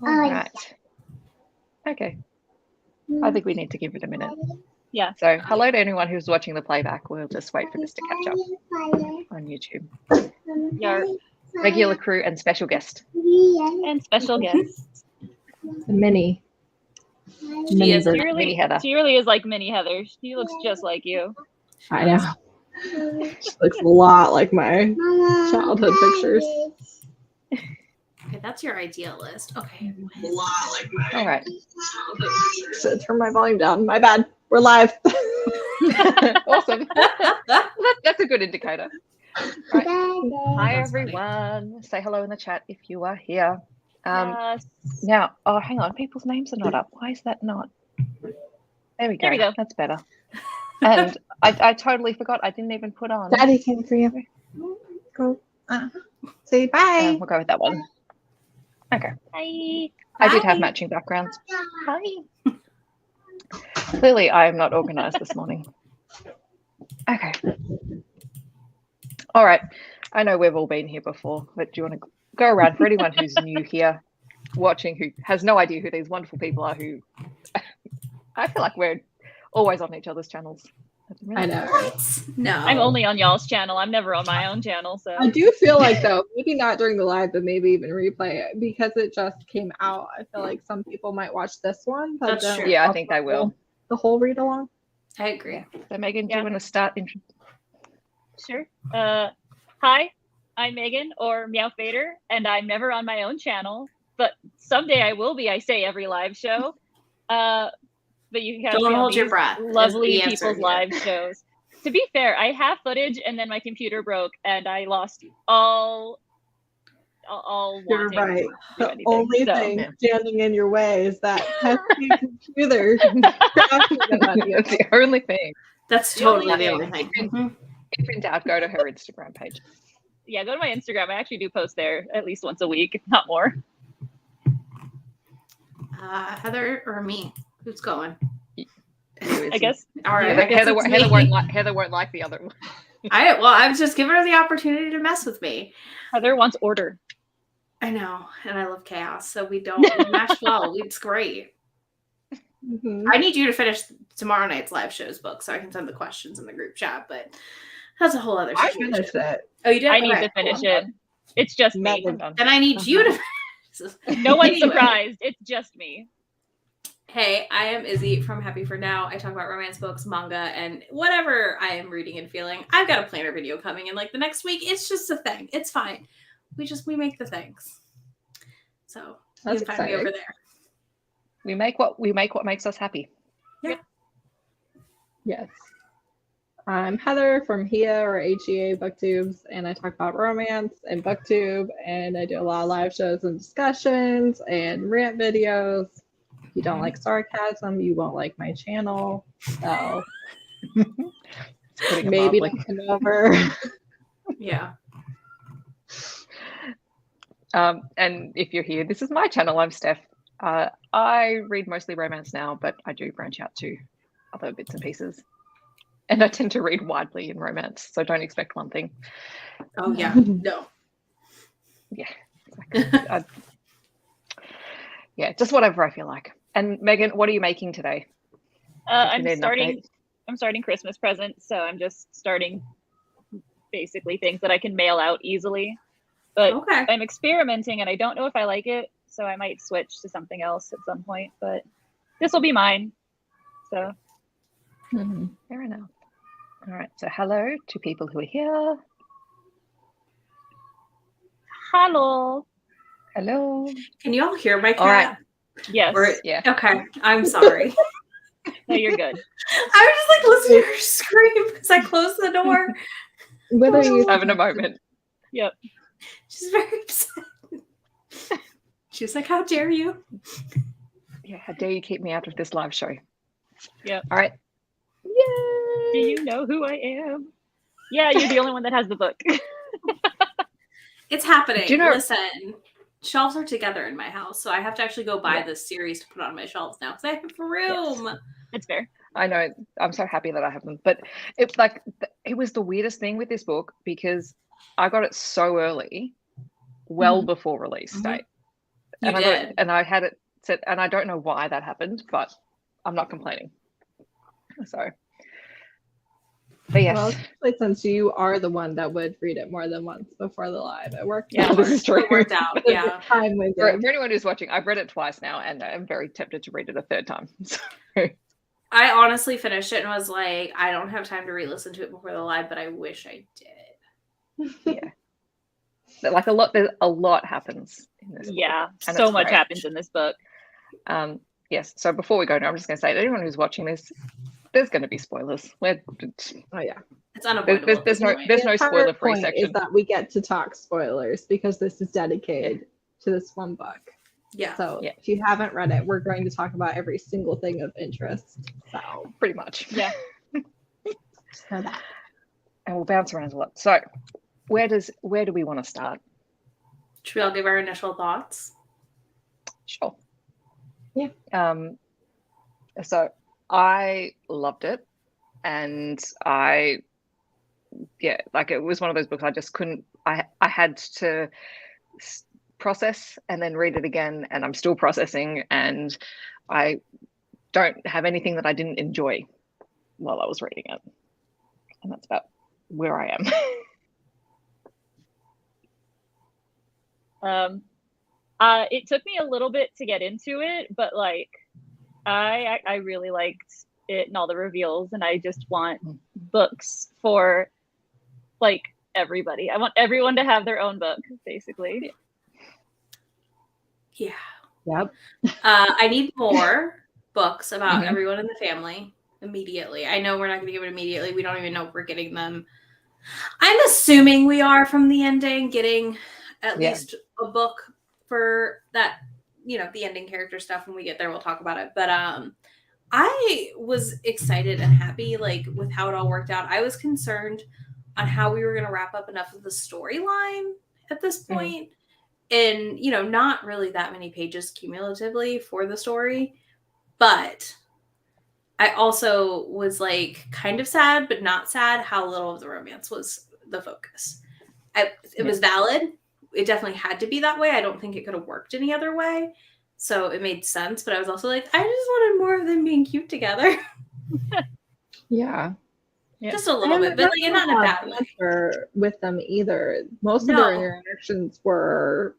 All right. Okay. I think we need to give it a minute. Yeah. So hello to anyone who's watching the playback. We'll just wait for this to catch up on YouTube. Your Regular crew and special guest. and special guest. Mini. She Mini Heather. She really is like Mini Heather. She looks just like you. I know. She looks a lot like my childhood pictures. Okay, that's your ideal list. Okay. A lot like my All right. childhood pictures. So turn my volume down. My bad. We're live. Awesome. That's a good indicator. Right. Hi, everyone. Say hello in the chat if you are here. Yes. Now, oh, hang on. People's names are not up. Why is that not? There we go. There we go. That's better. And I totally forgot. I didn't even put on. Daddy came for you. Go. Say bye. We'll go with that one. Okay. Hi. I did have matching backgrounds. Hi. Clearly, I am not organized this morning. Okay. All right. I know we've all been here before, but do you want to go around for anyone who's new here, watching, who has no idea who these wonderful people are, who I feel like we're always on each other's channels. I know. What? No. I'm only on y'all's channel. I'm never on my own channel. So I do feel like, though, maybe not during the live, but maybe even replay it because it just came out. I feel like some people might watch this one. But That's true. Yeah, I think they will. The whole read along. I agree. So, Megan, do you want to start? sure. Hi, I'm Megan or Meowth Vader, and I'm never on my own channel, but someday I will be. I say every live show. But you can kind of Don't see hold your these breath, is lovely the answer people's here. live shows. To be fair, I have footage, and then my computer broke, and I lost all You're wanting right. to do The anything. only So, thing standing in your way is that pesky computer. That's the only thing. That's The only totally the thing. only thing. Mhm. If in doubt, go to her Instagram page. yeah, go to my Instagram. I actually do post there at least once a week, if not more. Heather or me? Who's going? I guess. All right. Heather, I guess it's Heather won't like the other one. I was just giving her the opportunity to mess with me. Heather wants order. I know, and I love chaos, so we match well. It's great. Mhm. I need you to finish tomorrow night's live shows book so I can send the questions in the group chat, but that's a whole other I situation. finished it. Oh, you did? I need Okay. to finish it. It's just me. Megan. I'm done. Then I need you to No one's Anyway. surprised. It's just me. Hey, I am Izzy from Happy for Now. I talk about romance books, manga, and whatever I am reading and feeling. I've got a planner video coming in like the next week. It's just a thing. It's fine. We make the things. So That's you can find me over exciting. there. We make what makes us happy. Yes. I'm Heather from HEA or HEA Booktubes, and I talk about romance and booktube, and I do a lot of live shows and discussions and rant videos. If you don't like sarcasm, you won't like my channel. So Putting it maybe mildly. don't come over. Yeah. And if you're here, this is my channel. I'm Steph. I read mostly romance now, but I do branch out to other bits and pieces. And I tend to read widely in romance, so don't expect one thing. Oh yeah. No. Yeah, exactly. Yeah, just whatever I feel like. And Megan, what are you making today? I'm need an update. starting Christmas presents, so I'm just starting basically things that I can mail out easily. But Okay. I'm experimenting, and I don't know if I like it, so I might switch to something else at some point. But this will be mine. So Fair enough. All right, so hello to people who are here. hello. Hello. Can you all hear my cat? All right. Yes. Or- Yeah. Okay. I'm sorry. No, you're good. I was just like listening to her scream as I closed the door. Whether you Having a moment. Yep. She's very upset. She's like, "How dare you?" Yeah, how dare you keep me out of this live show? Yep. All right. Do Yay! you know who I am? Yeah, you're the only one that has the book. It's happening. Do you know- Listen, shelves are together in my house, so I have to actually go buy this series to put on my shelves now because I have room. It's fair. I know. I'm so happy that I have them. But it's like it was the weirdest thing with this book because I got it so early, well before release Mhm. date. And You did. I had it set, and I don't know why that happened, but I'm not complaining. So, but yes, Well, especially since you are the one that would read it more than once before the live, it worked. Yeah, out. this is true. It worked out. Yeah. Time we for did. anyone who's watching, I've read it twice now, and I'm very tempted to read it a third time. So, I honestly finished it and was like, I don't have time to re-listen to it before the live, but I wish I did. yeah, but like there's a lot happens in this. Yeah, book, and so it's much great. happens in this book. Yes. So before we go, now I'm just going to say to anyone who's watching this, there's going to be spoilers. Oh yeah. It's unavoidable. There's no The spoiler entire free point section. is that we get to talk spoilers because this is dedicated to this one book. Yeah. So Yeah. if you haven't read it, we're going to talk about every single thing of interest. So Pretty much. Yeah. just know that. And we'll bounce around a lot. So where do we want to start? Should we all give our initial thoughts? Sure. Yeah. So I loved it, and it was one of those books I just couldn't. I had to process and then read it again, and I'm still processing, and I don't have anything that I didn't enjoy while I was reading it, and that's about where I am. It took me a little bit to get into it, but like I really liked it and all the reveals, and I just want books for like everybody. I want everyone to have their own book, basically. Yeah. Yep. I need more books about everyone in the family immediately. I know we're not going to give it immediately. We don't even know if we're getting them. I'm assuming we are from the ending, getting at least a book for that, the ending character stuff. When we get there, we'll talk about it. But I was excited and happy, like, with how it all worked out. I was concerned on how we were going to wrap up enough of the storyline at this point. And, not really that many pages cumulatively for the story. But I also was, like, kind of sad, but not sad how little of the romance was the focus. It was valid. It definitely had to be that way. I don't think it could have worked any other way. So it made sense. But I was also like, I just wanted more of them being cute together. Yeah. Just a little bit, but like not in a bad way. With them either. Most of their interactions were,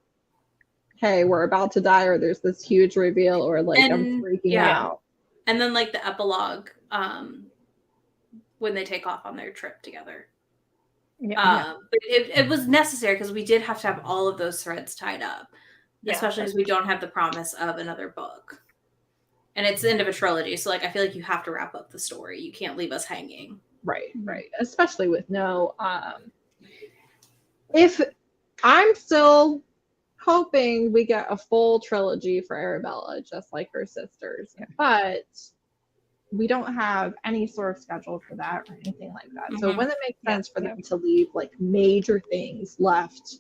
hey, we're about to die, or there's this huge reveal, or like I'm freaking out. And then like the epilogue, when they take off on their trip together. But it was necessary because we did have to have all of those threads tied up, especially as we don't have the promise of another book. And it's the end of a trilogy, so like I feel like you have to wrap up the story. You can't leave us hanging. Right. Especially with if I'm still hoping we get a full trilogy for Arabella, just like her sisters, but we don't have any sort of schedule for that or anything like that. So wouldn't it make sense for them to leave like major things left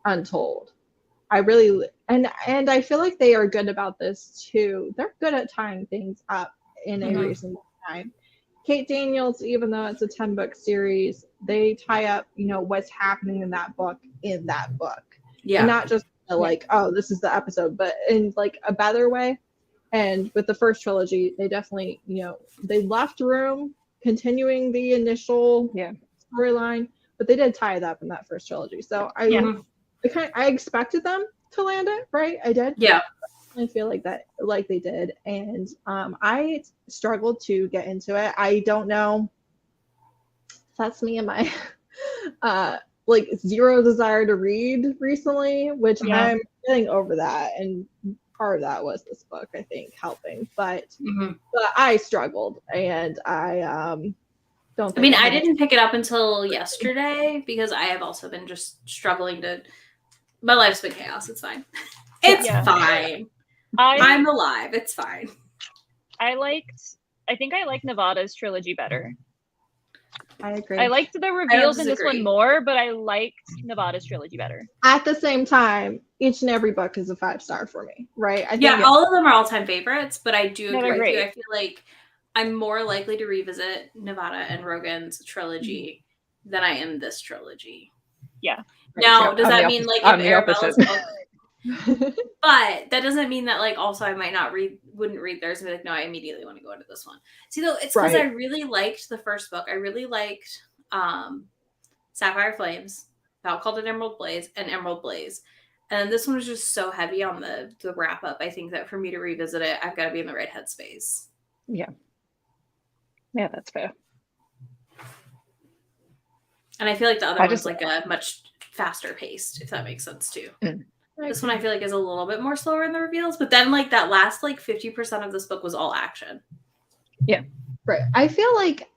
untold? I really and I feel like they are good about this too. They're good at tying things up in a reasonable time. Kate Daniels, even though it's a 10-book series, they tie up, what's happening in that book. Yeah. And not just like, oh, this is the episode, but in like a better way. And with the first trilogy, they definitely, they left room continuing the initial storyline, but they did tie it up in that first trilogy. So I expected them to land it, right? I did. Yeah. I feel like that, like they did. And I struggled to get into it. I don't know. That's me and my like zero desire to read recently, which I'm getting over that. And part of that was this book, I think, helping. But I struggled, and I don't think. I mean, I didn't pick it up until yesterday because I have also been just struggling to. My life's been chaos. It's fine. It's fine. I'm alive. It's fine. I think I liked Nevada's trilogy better. I agree. I liked the reveals in this one more, but I liked Nevada's trilogy better. At the same time, each and every book is a 5-star for me, right? I think all of them are all-time favorites, but I do agree with you. I feel like I'm more likely to revisit Nevada and Rogan's trilogy than I am this trilogy. Yeah. Now, does that mean like if Arabella's book But that doesn't mean that like also I wouldn't read theirs and be like, no, I immediately want to go into this one. See, though, it's because I really liked the first book. I really liked Sapphire Flames, Val Called an Emerald Blaze, and Emerald Blaze. And then this one was just so heavy on the wrap up. I think that for me to revisit it, I've got to be in the right headspace. Yeah. Yeah, that's fair. And I feel like the other one's like a much faster paced, if that makes sense too. This one I feel like is a little bit more slower in the reveals, but then like that last like 50% of this book was all action. Yeah. Right. I feel like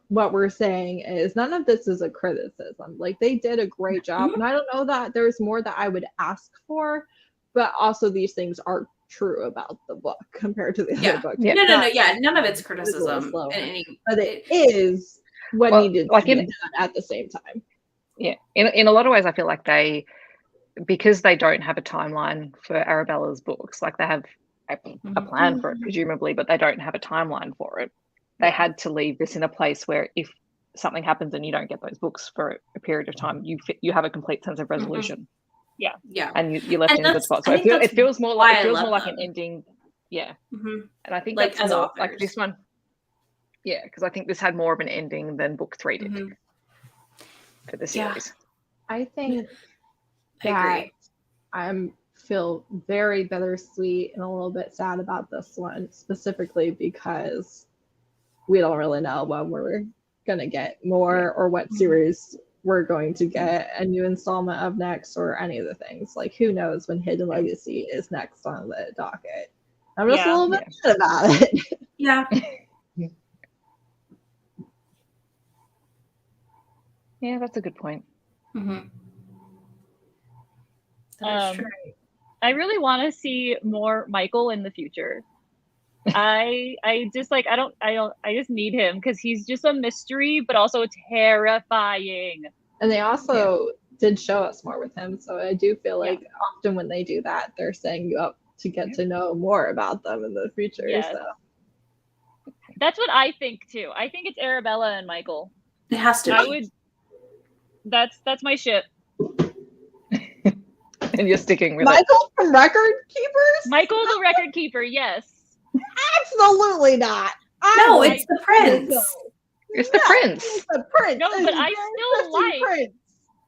what we're saying is none of this is a criticism. Like they did a great job. And I don't know that there's more that I would ask for, but also these things are true about the book compared to the other books. Yeah. No. Yeah, none of it's criticism. But it is what needed to be done at the same time. Yeah. In a lot of ways, I feel like because they don't have a timeline for Arabella's books, like they have a plan for it, presumably, but they don't have a timeline for it. They had to leave this in a place where if something happens and you don't get those books for a period of time, you have a complete sense of resolution. Yeah. And you're left in a good spot. So it feels more like an ending. Yeah. And I think like that's as more, authors. like this one. Yeah, because I think this had more of an ending than book 3 did for the series. I think I agree. I feel very bittersweet and a little bit sad about this one, specifically because we don't really know when we're going to get more or what series we're going to get a new installment of next or any of the things. Like, who knows when Hidden Legacy is next on the docket. I'm just a little bit sad about it. Yeah. Yeah, that's a good point. That is true. I really want to see more Michael in the future. I just need him because he's just a mystery, but also terrifying. And they also did show us more with him, so I do feel like often when they do that, they're setting you up to get to know more about them in the future. Yes. So that's what I think too. I think it's Arabella and Michael. It has to be. That's my ship. And you're sticking with Michael from Record Keepers? Michael the Record Keeper, yes. Absolutely not. No, it's the prince. It's the prince. It's the prince. No, but I still like Prince.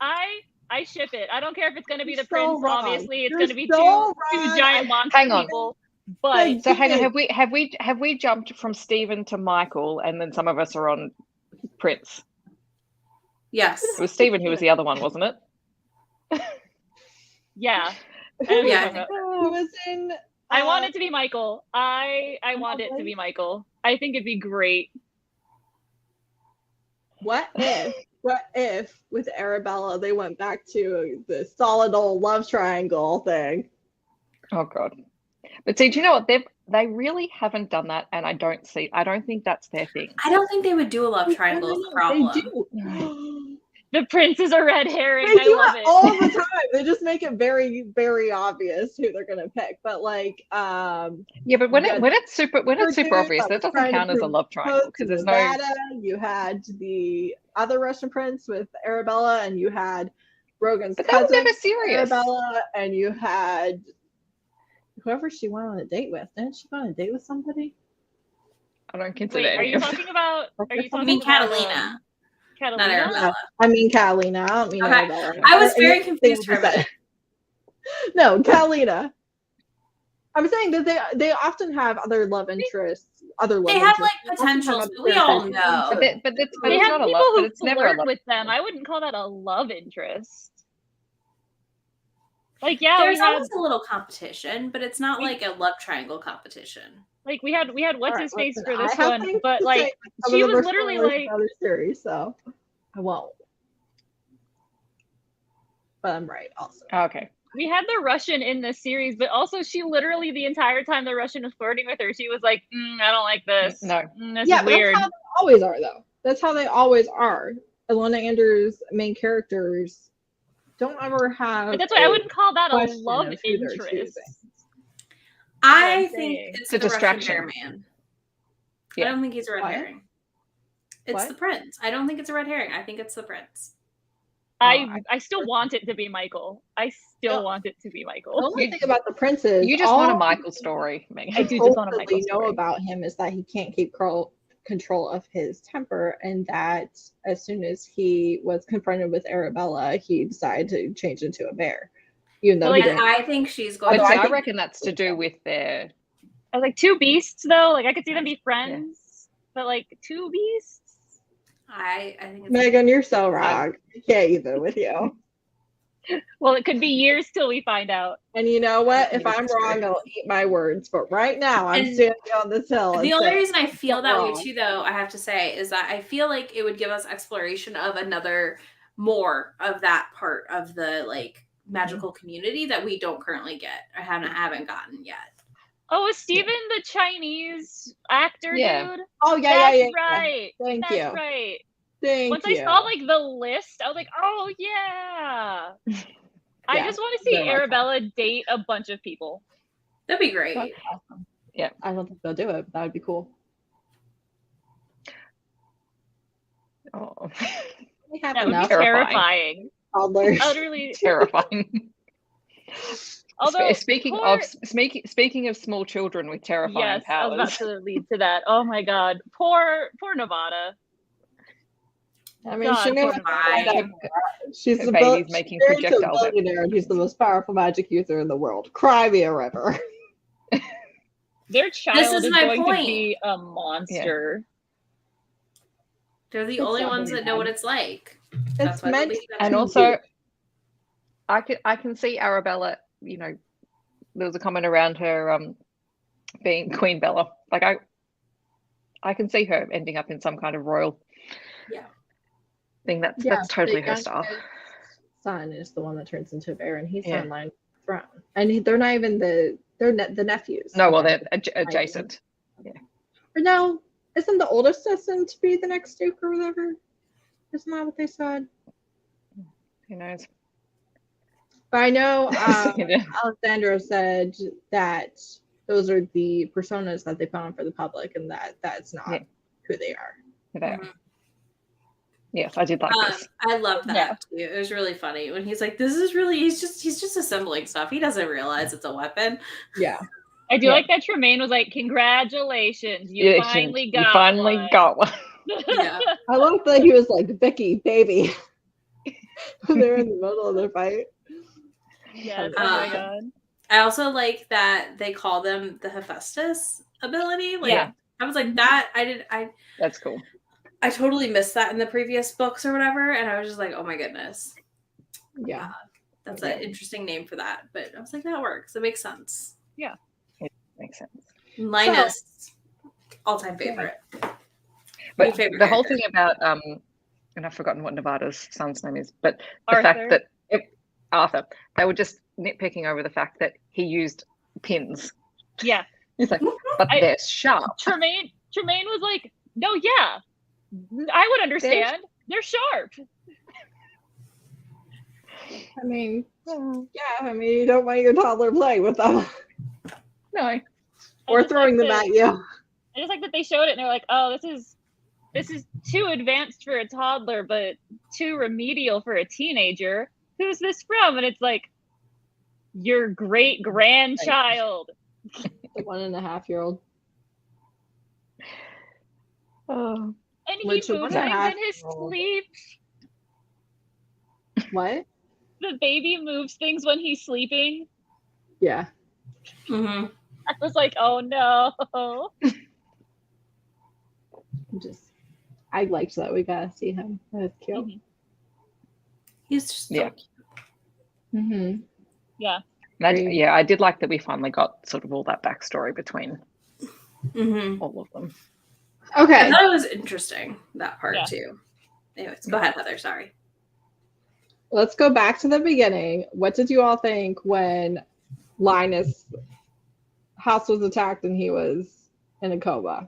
I ship it. I don't care if it's going to be the So prince. wrong. Obviously, it's You're going to be so two wrong. giant monster Hang on. people. But So hang on, have we jumped from Stephen to Michael, and then some of us are on Prince? Yes. It was Stephen who was the other one, wasn't it? yeah. Who Yeah. was in? I want it to be Michael. I want it to be Michael. I think it'd be great. What if with Arabella they went back to the solid old love triangle thing? Oh God. But see, do you know what? They really haven't done that, and I don't think that's their thing. I don't think they would do a love triangle is the problem. They do. The prince is a red herring. They do I love it. all the time. They just make it very, very obvious who they're gonna pick. But like, yeah, but when it's super obvious, that doesn't count as a love triangle because there's no. You had the other Russian prince with Arabella, and you had Rogan's But that was cousin never serious. Arabella, and you had whoever she went on a date with. Didn't she go on a date with somebody? I don't consider. Wait, are any you of talking about? Are you I talking mean about Catalina. Not Catalina? Arabella. I mean Catalina. I don't mean Okay. Arabella. I was very confused for a minute. No, Catalina. I'm saying that they often have other love interests. They have like potentials, but we all know. But They it's have not a people love. But who it's never a flirt love. with them. I wouldn't call that a love interest. Like, yeah, There's we had always a little competition, but it's not like a love triangle competition. like we had what's his face for this I have one, things but to like say about she some was of the literally spoilers like in other series, so I won't. But I'm right also. Okay. we had the Russian in this series, but also she literally the entire time the Russian was flirting with her, she was like, I don't like this. No. This Yeah, is but weird. that's how they always are, though. That's how they always are. Ilona Andrews' main characters don't ever have. But that's why I wouldn't call that a question love of who they're interest. choosing. I I'm think saying. it's a the Russian distraction. hair man. Yeah. I don't think he's a red What? herring. It's What? the prince. I don't think it's a red herring. I think it's the prince. I still want it to be Michael. I still want it to be The Michael. only thing about the prince is You just want a Michael story, Megan. I do just want a Michael we know story. about him is that he can't keep control of his temper, and that as soon as he was confronted with Arabella, he decided to change into a bear. Even though Well, he like, didn't. I think she's going But to. I reckon that's to do with their. I was like, two beasts though. Like I could see them be friends, but like two beasts. I think it's Megan, you're so wrong. I can't either with you. Well, it could be years till we find out. And you know what? I If think I'm it's wrong, true. I'll eat my words. But right now, I'm And standing on this hill. the and only saying, reason I feel not that wrong. way too, though, I have to say, is that I feel like it would give us exploration of more of that part of the like magical community that we don't currently get or haven't gotten yet. Oh, is Steven the Chinese actor Yeah. dude? Oh yeah, That's yeah. right. Thank That's you. right. Thank Once you. I saw like the list, I was like, oh yeah. I Yeah, just want to see very much Arabella date a bunch of people. That'd be great. That's awesome. Yeah. I don't think they'll do it, but that would be cool. Oh, We have That would be enough terrifying. toddlers. Utterly. terrifying. Although speaking of small children with terrifying yes, I was about powers, to lead to that. Oh my god, poor Nevada. I mean, God, she may poor not Nevada. find out. She's her the baby's making projectile billionaire, and he's the most powerful magic user in the world. Cry me a river. Their child is is my going point. to be a monster. They're the It's only not ones very that know bad. what it's like. It's why meant they'll be and to also, be. I can see Arabella. You know, there was a comment around her being Queen Bella. Like I can see her ending up in some kind of royal Yeah. thing. That's Yeah, totally the her style. youngest son is the one that turns into a bear, and he's Yeah. on line throne. And they're not even the nephews. No, well, they're adjacent. Or no, isn't the oldest destined to be the next duke or whatever? Isn't that what they said? Who knows? But I know Yeah. Alexandra said that those are the personas that they put on for the public, and that's not Yeah. who they are. They are. Yes, I did like this. I love that Yeah. too. It was really funny when he's like, "This is really." He's just assembling stuff. He doesn't realize it's a weapon. Yeah. I do Yeah. like that Tremaine was like, "Congratulations, you finally got one." got one. Yeah. I love that he was like, Vicky, baby. When they're in the middle of their fight. Yes, oh my god. I also like that they call them the Hephaestus ability. Like, Yeah. I was like that. I That's cool. totally missed that in the previous books or whatever, and I was just like, oh my goodness, Yeah. that's an interesting name for that. But I was like, that works. It makes sense. Makes sense. Linus, all-time favorite. But New favorite the whole character. thing about and I've forgotten what Nevada's son's name is, but the Arthur. fact that Arthur, they were just nitpicking over the fact that he used pins. Yeah. He's like, but they're sharp. Tremaine was like, "No, yeah. I would understand. They're sharp." I mean, you don't want your toddler playing with them No. or just throwing like them that- at you. I just like that they showed it and they're like, "Oh, this is too advanced for a toddler, but too remedial for a teenager. Who's this from?" And it's like, your great grandchild. The 1.5-year-old. Oh. And he Which moves is things in his 1.5-year-old. sleep. What? The baby moves things when he's sleeping. Yeah. Mm-hmm. I was like, oh no. I liked that we got to see him. That was cute. Mhm. He's just so Yeah. cute. Mm-hmm. Yeah. And I did like that we finally got sort of all that backstory between Mm-hmm. all of them. I Okay. thought it was interesting, that part Yeah. too. Anyways, go ahead, Heather. Sorry. Let's go back to the beginning. What did you all think when Linus' house was attacked and he was in a coma?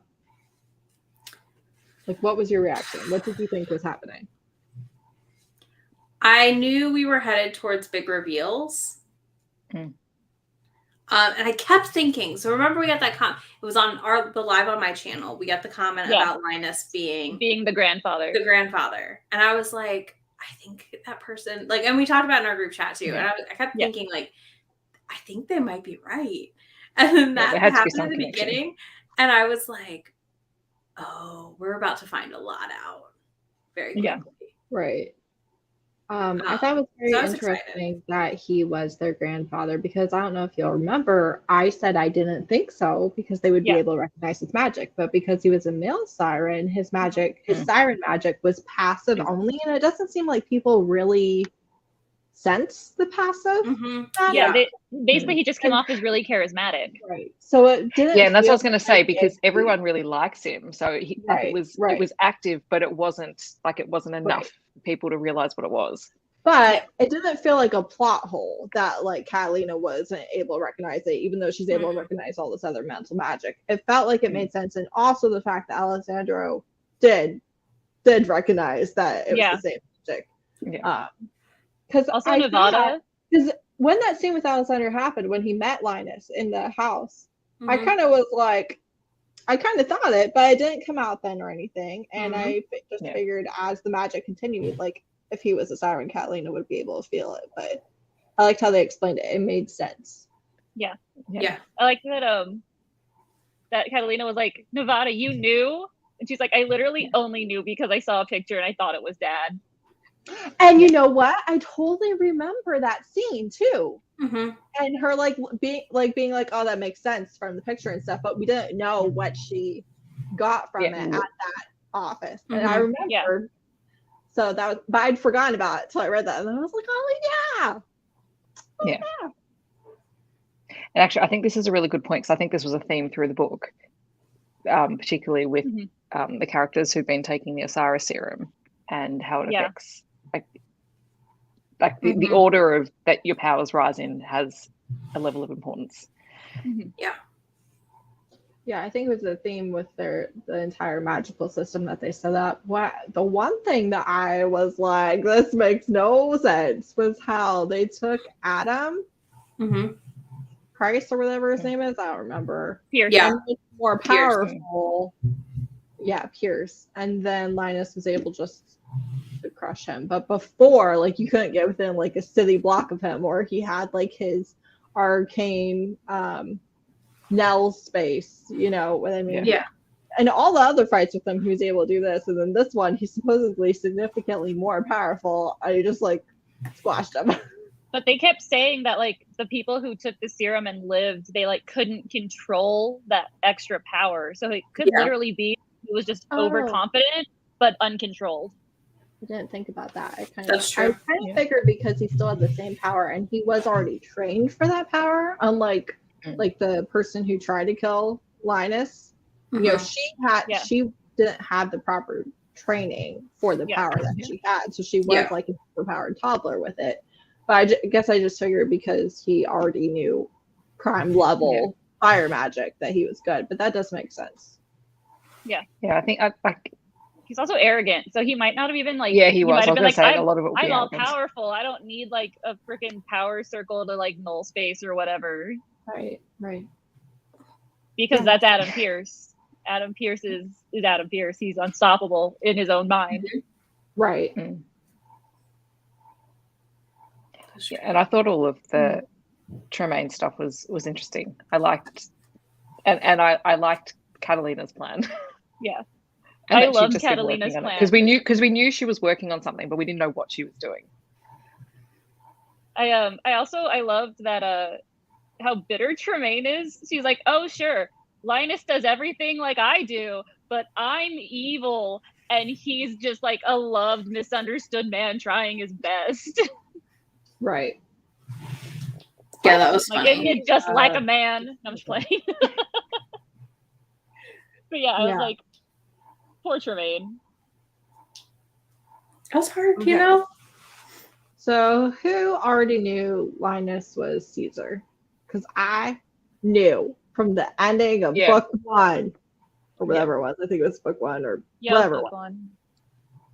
Like, what was your reaction? What did you think was happening? I knew we were headed towards big reveals. Hmm. And I kept thinking, so remember we got that it was on the live on my channel. We got the comment Yeah. about Linus being Being the grandfather. the grandfather. And I was like, I think that person, like, and we talked about it in our group chat too, and I kept Yeah. thinking, like, I think they might be right. And then Yeah, that there had to be happened some in the connection. beginning, and I was like, oh, we're about to find a lot out very quickly. Yeah. Right. I thought it was very so I was interesting that he was their grandfather, because I don't know if you'll remember, I said I didn't think so because they would be Yeah. able to recognize his magic, but because he was a male siren, his magic, his siren magic was passive only, and it doesn't seem like people really sense the passive. Yeah, magic. basically he just came off as really charismatic. Right. So it didn't. Yeah, and that's what I was feel going to say, like because it- everyone really likes him. So it was active, but it wasn't enough for people to realize what it was. But it didn't feel like a plot hole that like Catalina wasn't able to recognize it, even though she's able to recognize all this other mental magic. It felt like it made sense, and also the fact that Alessandro did recognize that it was the same magic. Yeah. Because also Nevada. Because when that scene with Alessandro happened, when he met Linus in the house, I kind of was like, I kind of thought it, but it didn't come out then or anything. And I just figured as the magic continued, like if he was a siren, Catalina would be able to feel it. But I liked how they explained it. It made sense. Yeah. I like that that Catalina was like, Nevada, you knew? And she's like, I literally only knew because I saw a picture and I thought it was Dad. And you know what? I totally remember that scene too. And her being like, oh, that makes sense from the picture and stuff, but we didn't know what she got from it at that office. And I remember, so that was, but I'd forgotten about it till I read that, and I was like, oh yeah. And actually, I think this is a really good point, because I think this was a theme through the book, particularly with the characters who've been taking the Osiris serum and how it affects, like the order of that your powers rise in has a level of importance. Yeah, I think it was a theme with the entire magical system that they set up. The one thing that I was like, this makes no sense, was how they took Adam, Price or whatever his name is, I don't remember. Pierce. And more powerful. Yeah, Pierce. And then Linus was able just to crush him. But before, like, you couldn't get within like a city block of him, or he had like his arcane Nell space, you know what I mean? Yeah. And all the other fights with him, he was able to do this. And then this one, he's supposedly significantly more powerful. I just like squashed him. But they kept saying that like the people who took the serum and lived, they like couldn't control that extra power. So it could literally be he was just overconfident but uncontrolled. I didn't think about that. I kind That's true. of figured because he still had the same power and he was already trained for that power, unlike like the person who tried to kill Linus. You know, she didn't have the proper training for the power that she had, so she was like a superpowered toddler with it. But I guess I just figured because he already knew prime level fire magic that he was good, but that does make sense. Yeah, I think he's also arrogant, so he might not have even like. Yeah, he was. Might have been like, a lot of it I'm all powerful. I don't need like a freaking power circle to like null space or whatever. Right. Because that's Adam Pierce. Adam Pierce is Adam Pierce. He's unstoppable in his own mind. Right. Yeah, and I thought all of the Tremaine stuff was interesting. I liked, and I liked Catalina's plan. Yeah, and I loved Catalina's plan because we knew she was working on something, but we didn't know what she was doing. I loved that how bitter Tremaine is. She's like, oh sure, Linus does everything like I do, but I'm evil, and he's just like a loved, misunderstood man trying his best. Right. Yeah, that was like, funny. Just like a man. I'm just playing. But yeah, I was like, poor Tremaine. That was hard, you know? So who already knew Linus was Caesar? Because I knew from the ending of book 1 or whatever it was. I think it was book 1 or whatever book 1.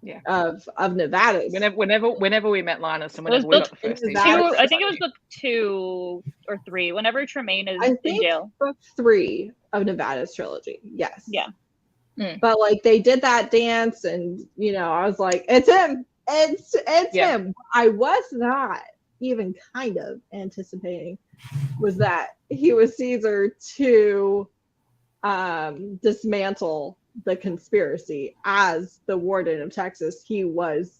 Yeah. Of Nevada. Whenever we met Linus and whenever we got the first scene. I think it was book 2 or 3. Whenever Tremaine is in jail. Book 3 of Nevada's trilogy. Yes. Yeah. But like they did that dance, and you know, I was like, it's him. It's Yeah. him. I was not even kind of anticipating was that he was Caesar to dismantle the conspiracy. As the warden of Texas, he was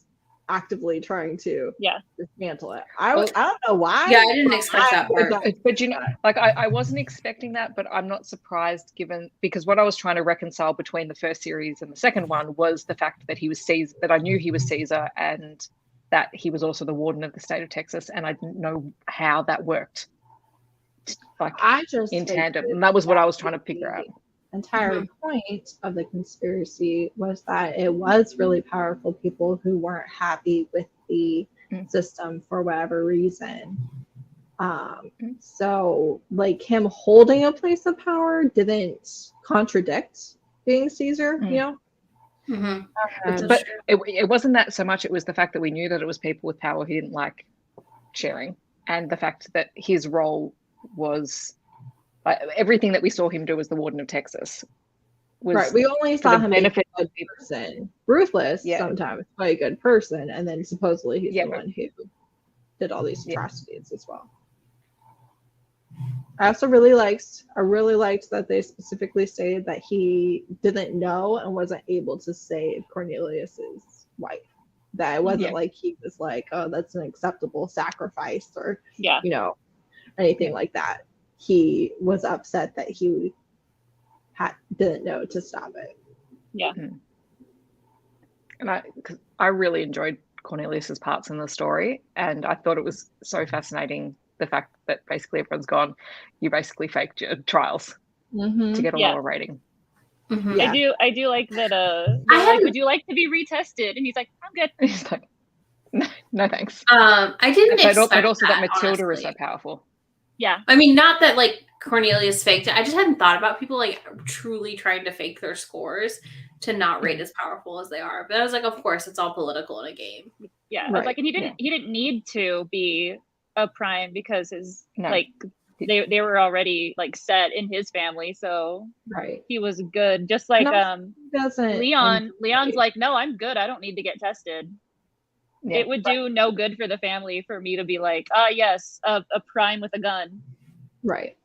actively trying to dismantle it. I don't know why. Yeah, I didn't expect that part. But you know, like I wasn't expecting that, but I'm not surprised because what I was trying to reconcile between the first series and the second one was the fact that he was Caesar, that I knew he was Caesar, and that he was also the warden of the state of Texas, and I didn't know how that worked. Like I just in tandem, and that was what I was trying to figure out. Entire point of the conspiracy was that it was really powerful people who weren't happy with the system for whatever reason. So like him holding a place of power didn't contradict being Caesar, you know? But it wasn't that so much. It was the fact that we knew that it was people with power who didn't like sharing, and the fact that his role was everything that we saw him do as the warden of Texas. Was we only saw him benefit a good person, ruthless sometimes, but a good person, and then supposedly he's the one who did all these atrocities as well. I also really liked that they specifically stated that he didn't know and wasn't able to save Cornelius's wife. That it wasn't like he was like, oh, that's an acceptable sacrifice, or you know, anything like that. He was upset that he didn't know to stop it. Yeah. And I really enjoyed Cornelius's parts in the story, and I thought it was so fascinating the fact that basically everyone's gone, you basically faked your trials to get a lower rating. I do like that like, would you like to be retested? And he's like, I'm good. He's like, no thanks. I didn't expect but also that Matilda honestly. is so powerful. Yeah. I mean, not that like Cornelius faked it. I just hadn't thought about people like truly trying to fake their scores to not rate as powerful as they are. But I was like, of course, it's all political in a game. Yeah. I was like, and he didn't need to be a prime because his like they were already like set in his family, so he was good. Just like Leon's like, no, I'm good. I don't need to get tested. Yeah, it would do no good for the family for me to be like, yes, a prime with a gun. Right.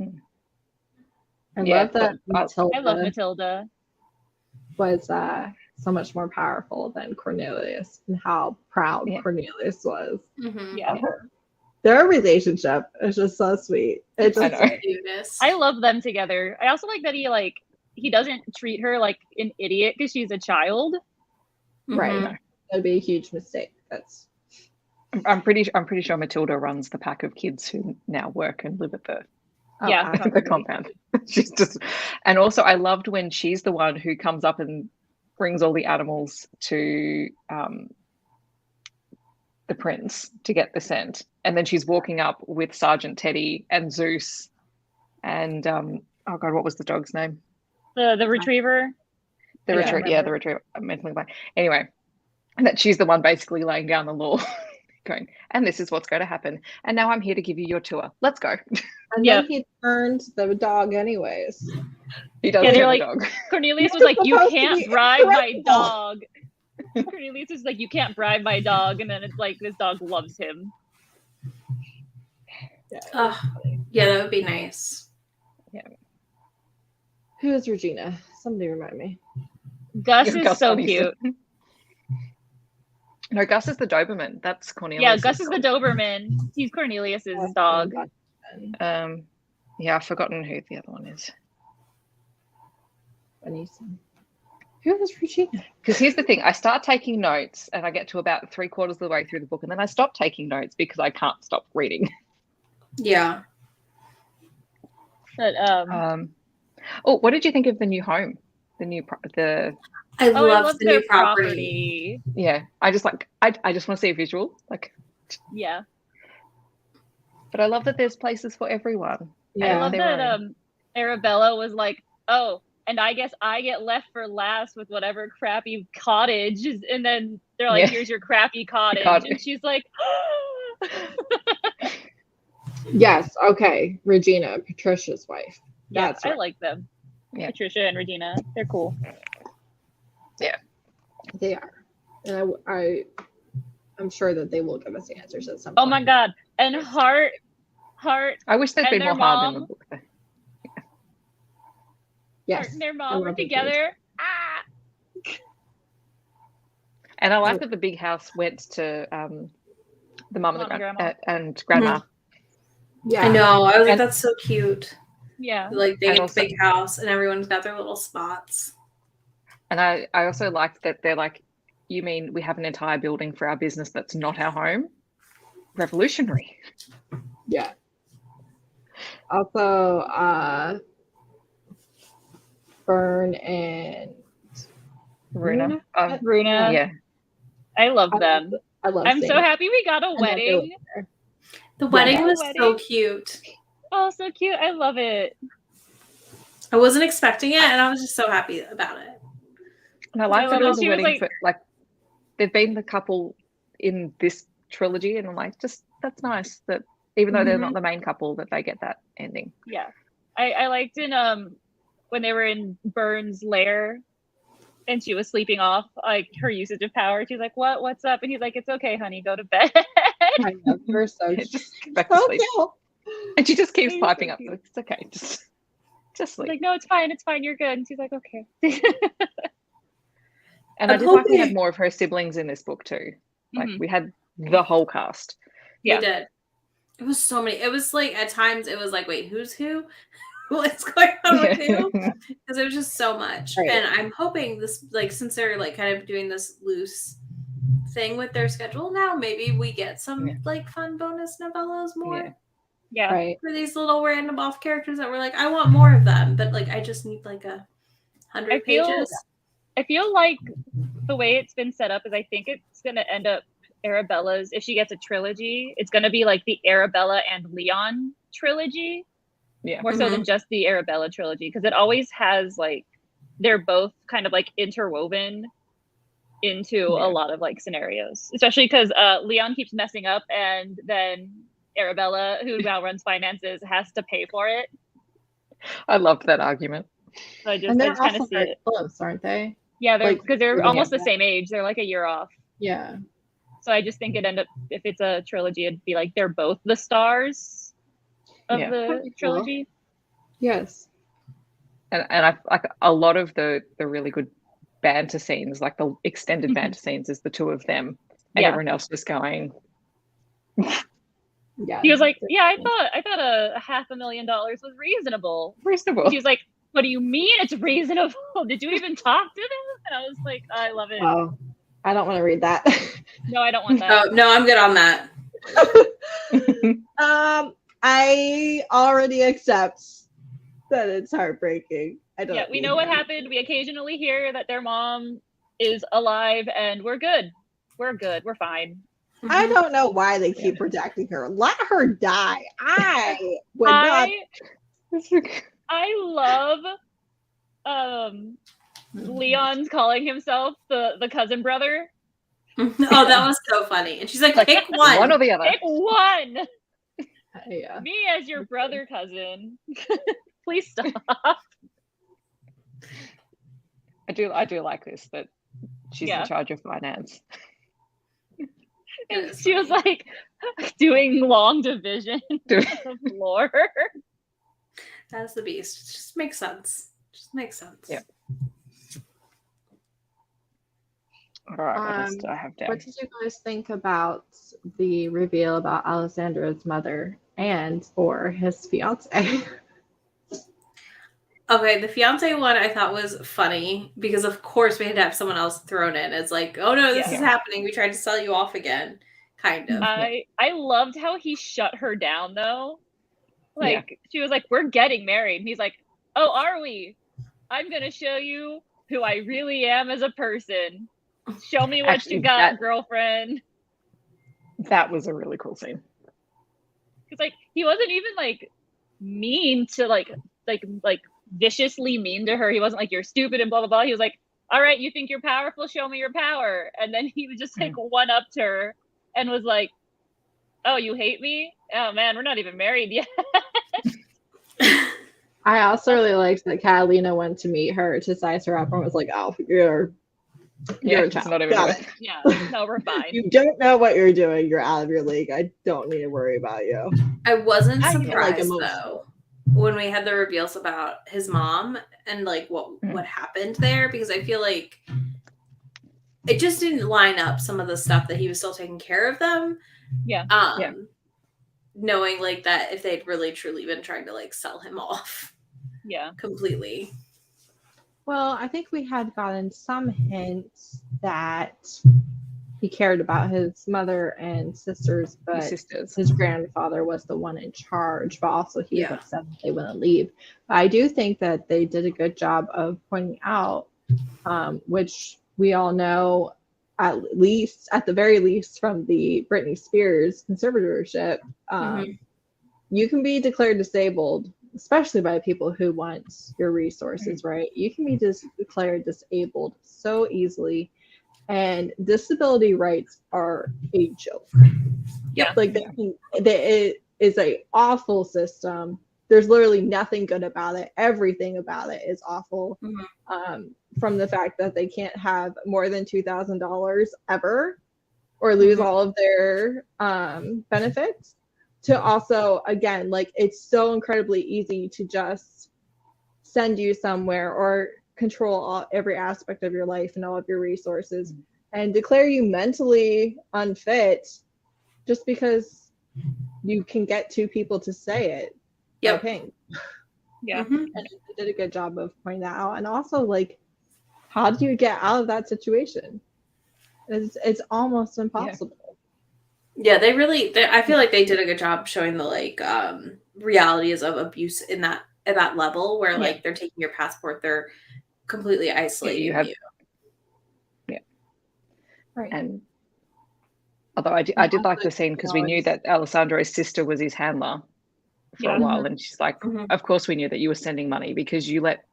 I love that Matilda. I love Matilda. Was so much more powerful than Cornelius, and how proud Cornelius was. Yeah. Their relationship is just so sweet. It's just I love them together. I also like that he doesn't treat her like an idiot because she's a child. Right. That'd be a huge mistake. I'm pretty sure Matilda runs the pack of kids who now work and live at the compound. She's just, and also I loved when she's the one who comes up and brings all the animals to the prince to get the scent, and then she's walking up with Sergeant Teddy and Zeus and oh god, what was the dog's name? The retriever. The retriever. I'm mentally blank. Anyway, and that she's the one basically laying down the law, going, and this is what's going to happen. And now I'm here to give you your tour. Let's go. And then he turned the dog anyways. He does turn the dog. Cornelius was like, you can't bribe my dog. Cornelius was like, you can't bribe my dog. And then it's like, this dog loves him. Yeah, that would be nice. Yeah. Who is Regina? Somebody remind me. Gus is so cute. No, Gus is the Doberman. That's Cornelius. Yeah, Gus is the Doberman. He's Cornelius's dog. Yeah, I've forgotten who the other one is. Who is Regina? Because here's the thing, I start taking notes and I get to about 3/4 of the way through the book, and then I stop taking notes because I can't stop reading. Yeah. But what did you think of the new home? I love the new property. Yeah, I just want to see a visual. Yeah. But I love that there's places for everyone. Yeah. I love that Arabella was like, oh, and I guess I get left for last with whatever crappy cottage. And then they're like, here's your crappy cottage. And she's like, yes, okay. Regina, Patricia's wife. That's right. I like them. Yeah. Patricia and Regina. They're cool. Yeah. They are. And I'm sure that they will give us the answers at some Oh point. my god. And Heart I wish there'd and been their more heart in the mom. book. Though. Yes. Heart and their I mom love are it, too. together. Ah. And I like that the big house went to the mum and Grandma. and grandma. Yeah. I know. I was like, And- that's so cute. Yeah. Like they And get also- the big house and everyone's got their little spots. And I also liked that they're like, you mean we have an entire building for our business that's not our home? Revolutionary. Yeah. Also, Fern and Runa. Runa. Yeah. I love them. I love I'm seeing so happy we got a and that they wedding. live there. The wedding Yeah. was Wedding. so cute. Oh, so cute. I love it. I wasn't expecting it, and I was just so happy about it. And I like I that love it how was a she was wedding like- for like they've been the couple in this trilogy, and I'm like, just that's nice that even though they're not the main couple, that they get that ending. Yeah. I liked in when they were in Burns' lair and she was sleeping off, like her usage of power. She's like, what's up? And he's like, it's okay, honey, go to bed. I know. They're so Just go back to so sleep. cute. And she just keeps He's piping so up. cute. Like, it's okay, just He's sleep. like, no, it's fine, you're good. And she's like, okay. And I I'm did like we had hoping- more of her siblings in this book too. Like Mhm. we had the whole cast. Yeah. We did. It was so many. It was like at times it was like, wait, who's who? What's going on with who? Because it was just so much. Right. And I'm hoping this, like, since they're like kind of doing this loose thing with their schedule now, maybe we get some Yeah. like fun bonus novellas more Yeah. Yeah. Right. for these little random off characters that were like, I want more of them, but like I just need like 100 I feel- pages. I feel like the way it's been set up is I think it's going to end up Arabella's, if she gets a trilogy, it's going to be like the Arabella and Leon trilogy, Yeah. more so than just the Arabella trilogy, because it always has like, they're both kind of like interwoven into Yeah. a lot of like scenarios, especially because Leon keeps messing up and then Arabella, who now runs finances, has to pay for it. I loved that argument. So I And just they're kind also of see very it. close, aren't they? Yeah, they're like, because they're yeah. almost the same age. They're like a year off. Yeah. So I just think it'd end up, if it's a trilogy, it'd be like they're both the stars of Yeah. the That'd be cool. trilogy. Yes. And I like a lot of the really good banter scenes, like the extended Mhm. banter scenes, is the two of them, and Yeah. everyone else just going. Yeah. He was like, "Yeah, I thought a $500,000 was reasonable." Reasonable. She was like, "What do you mean it's reasonable? Did you even talk to them?" And I was like, "I love it." Oh, I don't want to read that. No, I don't want that. Oh no, I'm good on that. I already accept that it's heartbreaking. I don't. Yeah, we need know what that. happened. We occasionally hear that their mom is alive, and we're good. We're good. We're fine. I don't know why they keep protecting her. Let her die. I would not. I love Leon's calling himself the cousin brother. Oh, that was so funny. And she's like, Like, pick one. One or the other. Pick one. Yeah. Me as your brother cousin. Please stop. I do like this, that she's Yeah. in charge of finance. And she was like doing long division on the floor. That's the beast. It just makes sense. Just makes sense. Yeah. All right, what else do I have down? What did you guys think about the reveal about Alessandra's mother and or his fiance? Okay, the fiance one I thought was funny because of course we had to have someone else thrown in. It's like, oh no, this Yeah. is happening. We tried to sell you off again. Kind of. I loved how he shut her down though. Like she was like, "We're getting married," and he's like, "Oh, are we? I'm gonna show you who I really am as a person. Show me what Actually, you got, that- girlfriend." That was a really cool scene. Because like he wasn't even like mean to like viciously mean to her. He wasn't like, "You're stupid" and blah blah blah. He was like, "All right, you think you're powerful? Show me your power." And then he was just like one-upped her and was like, "Oh, you hate me? Oh man, we're not even married yet." I also really liked that Catalina went to meet her to size her up and was like, "Oh, You're a it's child. not even Got worth it. Yeah, no, we're fine. You don't know what you're doing. You're out of your league. I don't need to worry about you. I wasn't I get, like, surprised emotional. though when we had the reveals about his mom and like what happened there, because I feel like it just didn't line up some of the stuff that he was still taking care of them. Yeah. Knowing like that if they'd really truly been trying to like sell him off. Yeah. Completely. Well, I think we had gotten some hints that he cared about his mother and sisters, but his grandfather was the one in charge, but also he was upset that they wouldn't leave. But I do think that they did a good job of pointing out, which we all know, at the very least from the Britney Spears conservatorship, you can be declared disabled, especially by people who want your resources, right? You can be declared disabled so easily. And disability rights are a joke. Yeah. Like it is an awful system. There's literally nothing good about it. Everything about it is awful. From the fact that they can't have more than $2,000 ever or lose all of their benefits, to also, again, like it's so incredibly easy to just send you somewhere or control every aspect of your life and all of your resources and declare you mentally unfit just because you can get two people to say it. Yep. Yeah. And they did a good job of pointing that out. And also, like, how do you get out of that situation? It's almost impossible. Yeah, I feel like they did a good job showing the like realities of abuse in that at that level where like they're taking your passport, they're completely isolating you. Yeah. Right. And although I did like the scene because we knew that Alessandro's sister was his handler for a while, and she's like, of course we knew that you were sending money because you let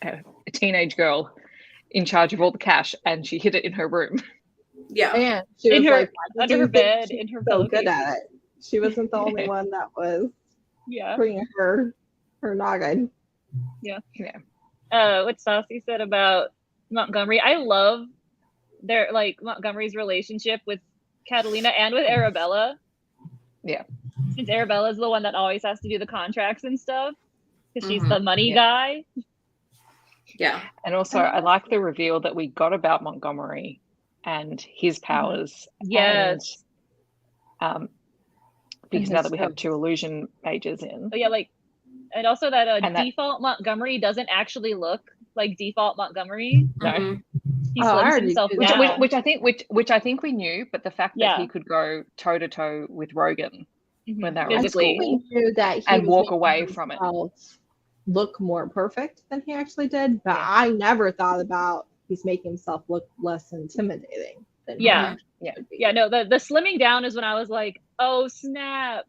a teenage girl in charge of all the cash and she hid it in her room. Yeah. And she was like, under her bed, in her so good at it. She wasn't the only one that was bringing her noggin. Yeah. What Saucy said about Montgomery, I love their like Montgomery's relationship with Catalina and with Arabella. Yeah. Since Arabella's the one that always has to do the contracts and stuff because she's the money guy. Yeah. And also I like the reveal that we got about Montgomery and his powers. Yes. And because now that we have 2 illusion mages in. But yeah, like, and also that default Montgomery doesn't actually look like default Montgomery. No. He slims himself down. Which I think we knew, but the fact that he could go toe to toe with Rogan when they were in school we knew that he and was walk away from it. Look more perfect than he actually did, but I never thought about he's making himself look less intimidating than he would be. No, the slimming down is when I was like, oh snap.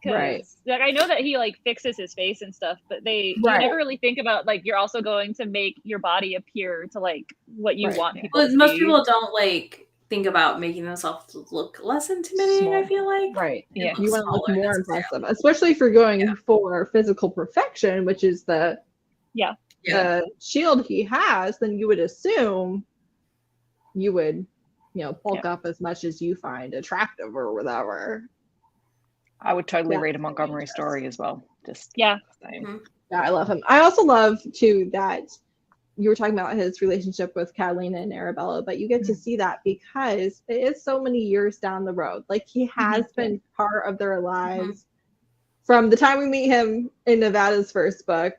Like I know that he like fixes his face and stuff, but you never really think about like you're also going to make your body appear to like what you want people to most see. people don't like think about making themselves look less intimidating. I feel like you want to look more impressive, especially if you're going for physical perfection, which is the shield he has. Then you would assume you would bulk up as much as you find attractive or whatever. I would totally read a Montgomery story as well. Just Yeah, I love him. I also love too that you were talking about his relationship with Catalina and Arabella, but you get to see that because it is so many years down the road. Like he has been part of their lives from the time we meet him in Nevada's first book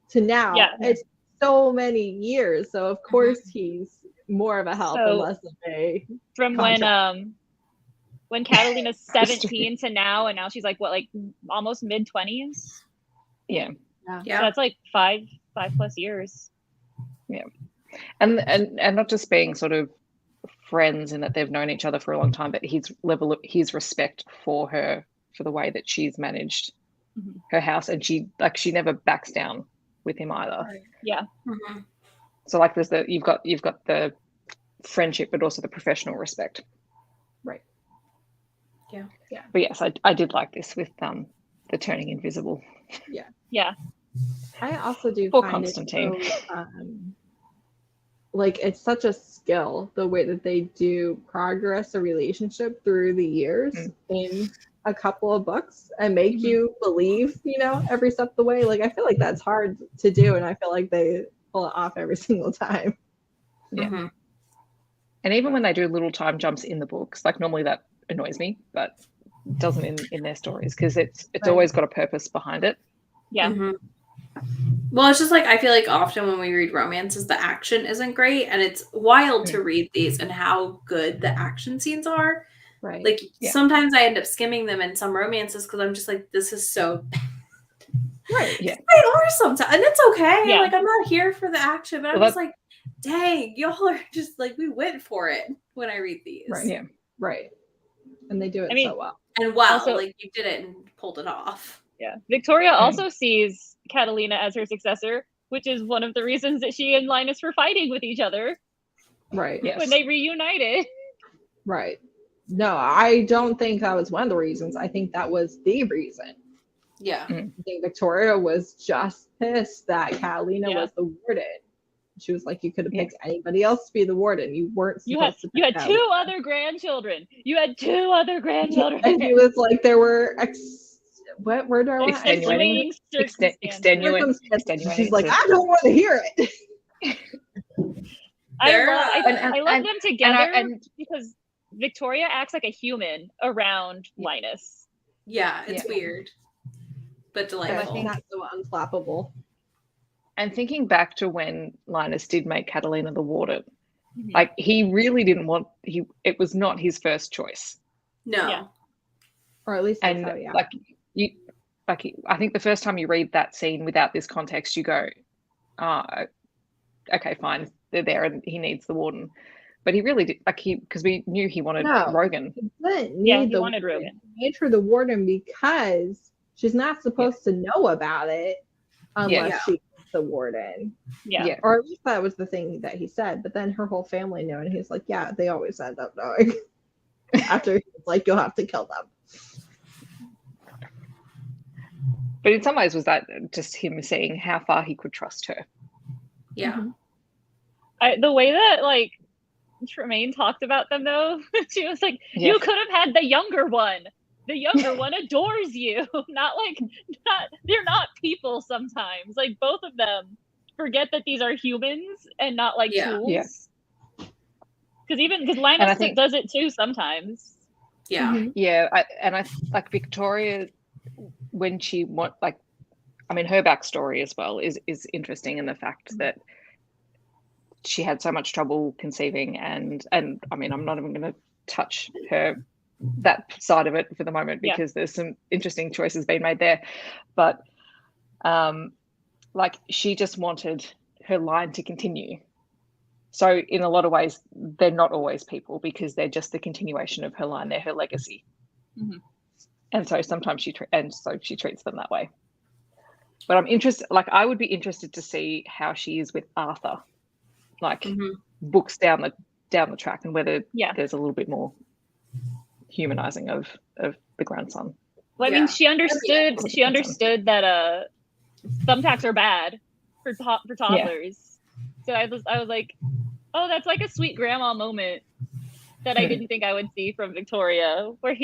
to now. It's so many years. So of course he's more of a help and less of a from contract. When Catalina's 17 to now, and now she's like what, like almost mid-20s. Yeah. So that's like five plus years. Yeah, and not just being sort of friends in that they've known each other for a long time, but his respect for her for the way that she's managed her house, and she never backs down with him either. Yeah. So like there's you've got the friendship, but also the professional respect. Right. Yeah. But yes, I did like this with the turning invisible. Yeah. I also do for find Constantine. it so like it's such a skill the way that they do progress a relationship through the years in a couple of books and make you believe, you know, every step of the way. Like I feel like that's hard to do, and I feel like they pull it off every single time. Yeah. And even when they do little time jumps in the books, like normally that annoys me, but doesn't in their stories, because it's always got a purpose behind it. Yeah. Well, it's just like I feel like often when we read romances, the action isn't great, and it's wild to read these and how good the action scenes are. Right. Like sometimes I end up skimming them in some romances because I'm just like, this is so right. Yeah. They are sometimes, and it's okay. Yeah. Like I'm not here for the action, but I'm just like, dang, y'all are just like, we went for it when I read these. Right. Yeah. Right. And they do it so well. And wow, also, like you did it and pulled it off. Yeah. Victoria also sees Catalina as her successor, which is one of the reasons that she and Linus were fighting with each other. Right. When they reunited. Right. No, I don't think that was one of the reasons. I think that was the reason. Yeah. I think Victoria was just pissed that Catalina was the warden. She was like, you could have picked anybody else to be the warden. You weren't supposed to pick You had Catalina. two other grandchildren. And he was like, there were what word do I want? Extenuating. She's like, I don't want to hear it. I love them together because Victoria acts like a human around Linus. Yeah, it's weird, but delightful. I think that's so unflappable. And thinking back to when Linus did make Catalina the warden, like he really didn't want it was not his first choice. No. Yeah. Or at least that's how, I think the first time you read that scene without this context, you go, okay, fine, they're there and he needs the warden. But he really did, because we knew he wanted Rogan. He wanted Rogan. He made her the warden because she's not supposed to know about it unless she's the warden. Yeah. Or at least that was the thing that he said. But then her whole family knew, and he's like, yeah, they always end up knowing. After he's like, you'll have to kill them. But in some ways, was that just him seeing how far he could trust her? Yeah. The way that like Tremaine talked about them, though, she was like, "You could have had the younger one. The younger one adores you. They're not people sometimes. Like both of them forget that these are humans and not like tools. Because Linus does it too sometimes. Yeah. Yeah. I like Victoria when she her backstory as well is interesting in the fact that she had so much trouble conceiving and I mean, I'm not even going to touch that side of it for the moment because there's some interesting choices being made there. But she just wanted her line to continue. So in a lot of ways, they're not always people because they're just the continuation of her line. They're her legacy. Mm-hmm. And so sometimes she treats them that way. But I'm interested, I would be interested to see how she is with Arthur, books down the track, and whether there's a little bit more humanizing of the grandson. Well, I mean, she understood that thumbtacks are bad for toddlers. So I was like, oh, that's like a sweet grandma moment that I didn't think I would see from Victoria, where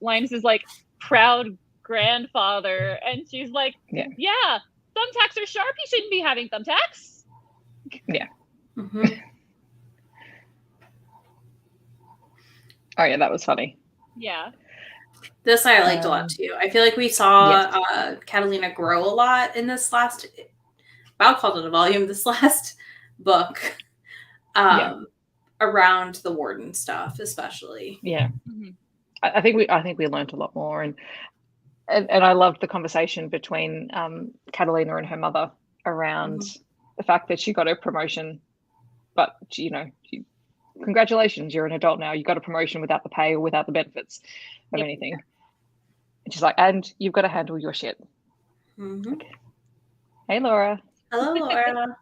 Linus is like proud grandfather, and she's like, yeah, thumbtacks are sharp. You shouldn't be having thumbtacks. Yeah. Mm-hmm. Oh yeah, that was funny. Yeah. This I liked a lot too. I feel like we saw Catalina grow a lot in this last. I'll call it a volume. This last book, around the warden stuff, especially. Yeah, mm-hmm. I think we learned a lot more, and I loved the conversation between Catalina and her mother around the fact that she got her promotion, but congratulations, you're an adult now. You got a promotion without the pay or without the benefits of anything. And she's like, and you've got to handle your shit. Mm-hmm. Okay. Hey, Laura. Hello, Laura.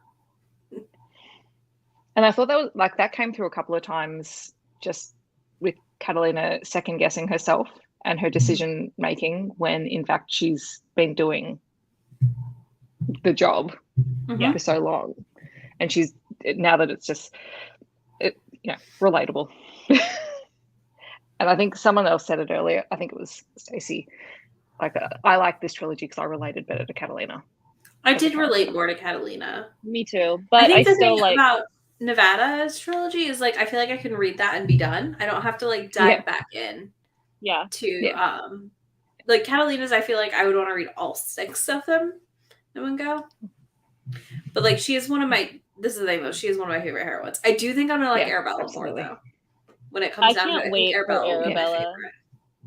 And I thought that was that came through a couple of times, just with Catalina second guessing herself and her decision making when in fact she's been doing the job for so long, and she's now that it's just, relatable. And I think someone else said it earlier. I think it was Stacey. Like, I like this trilogy because I related better to Catalina. I did relate more to Catalina. Me too, but I think the still thing like about Nevada's trilogy is like I feel like I can read that and be done. I don't have to like dive back in. Yeah. To like Catalina's, I feel like I would want to read all 6 of them in one go. But like she is one of my she is one of my favorite heroines. I do think I'm gonna like Arabella more though. When it comes down to it, I think wait for Arabella will be my Arabella. favorite.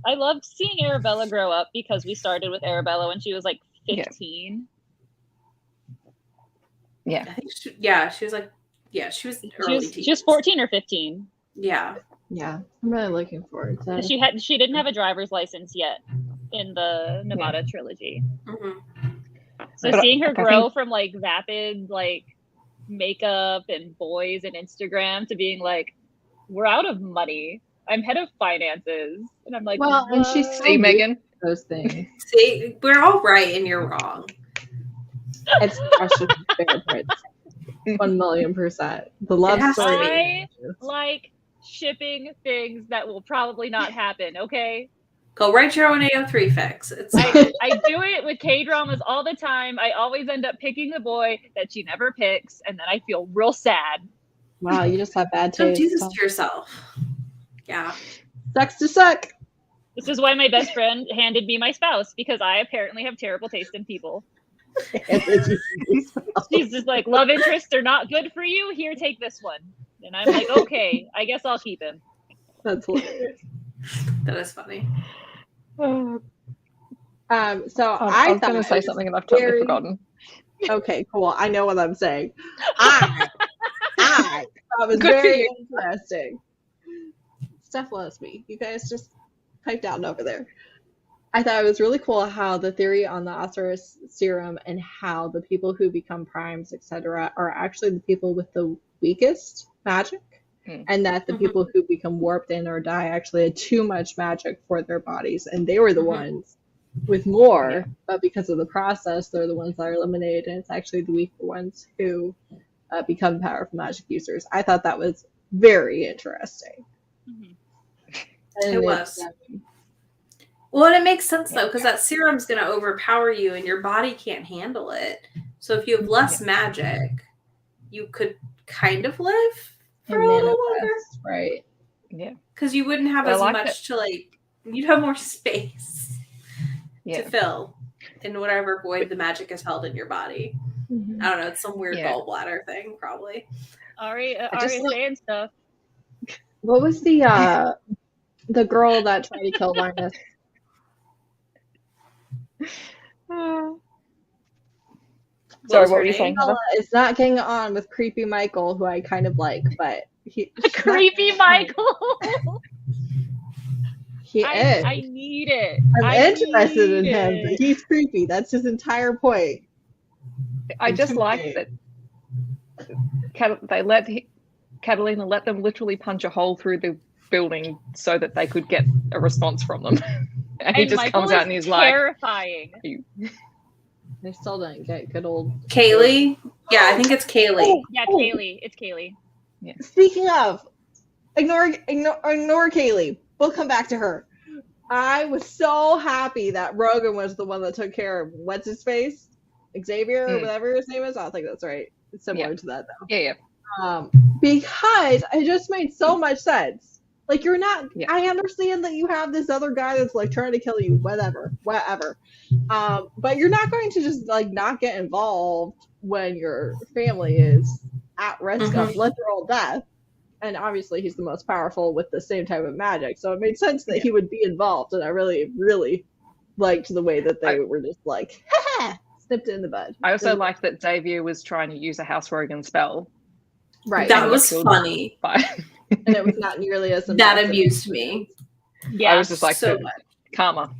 I loved seeing Arabella grow up because we started with Arabella when she was like 15. Yeah. I think she was like she was early teens. She was 14 or 15. Yeah. Yeah. I'm really looking forward to it. She didn't have a driver's license yet in the Nevada trilogy. Mm-hmm. So seeing her grow from like vapid like makeup and boys and Instagram to being like, we're out of money. I'm head of finances. And I'm like, well, and she's see, Megan, those things. See, we're all right and you're wrong. It's Russia's favorites. 1,000,000%. The love story. I like shipping things that will probably not happen, okay? Go write your own AO3 fix. I do it with K-dramas all the time. I always end up picking the boy that she never picks, and then I feel real sad. Wow, you just have bad taste. Don't do this to yourself. Yeah. Sucks to suck. This is why my best friend handed me my spouse, because I apparently have terrible taste in people. She's just like, love interests are not good for you. Here, take this one. And I'm like, okay, I guess I'll keep him. That's hilarious. That is funny. So I was going to say something and I've totally forgotten. Okay, cool. I know what I'm saying. I thought it was very interesting. Steph loves me. You guys just pipe down over there. I thought it was really cool how the theory on the Osiris serum and how the people who become primes, etc., are actually the people with the weakest magic. And that the people who become warped in or die actually had too much magic for their bodies, and they were the ones with more, but because of the process, they're the ones that are eliminated, and it's actually the weaker ones who become powerful magic users. I thought that was very interesting. It was. Well, and it makes sense though, because that serum's going to overpower you, and your body can't handle it. So if you have less magic, you could kind of live for a little longer, right? Yeah, because you wouldn't have as much to like. You'd have more space to fill in whatever void the magic is held in your body. I don't know. It's some weird gallbladder thing, probably. Ari saying stuff. What was the girl that tried to kill Linus? Sorry, what were you saying? It's not getting on with creepy Michael, who I kind of like, but creepy Michael. He is. I need it. I'm interested in him, but he's creepy. That's his entire point. I just like that they let Catalina let them literally punch a hole through the building so that they could get a response from them. And he just Michael comes out and he's terrifying. They still didn't get good old Kaylee. Yeah, I think it's Kaylee. Yeah, Kaylee. It's Kaylee. Yeah. Speaking of, ignore Kaylee. We'll come back to her. I was so happy that Rogan was the one that took care of what's his face, Xavier or whatever his name is. I don't think that's right. It's similar to that though. Yeah. Because it just made so much sense. Like you're not. Yeah. I understand that you have this other guy that's like trying to kill you. Whatever. But you're not going to just like not get involved when your family is at risk of literal death. And obviously he's the most powerful with the same type of magic. So it made sense that he would be involved. And I really, really liked the way that they were just like, snipped it in the bud. I also liked that Xavier was trying to use a House Rogan spell. Right. That was funny. And it was not nearly as that amused me. Yeah. I was just like, so much. Karma.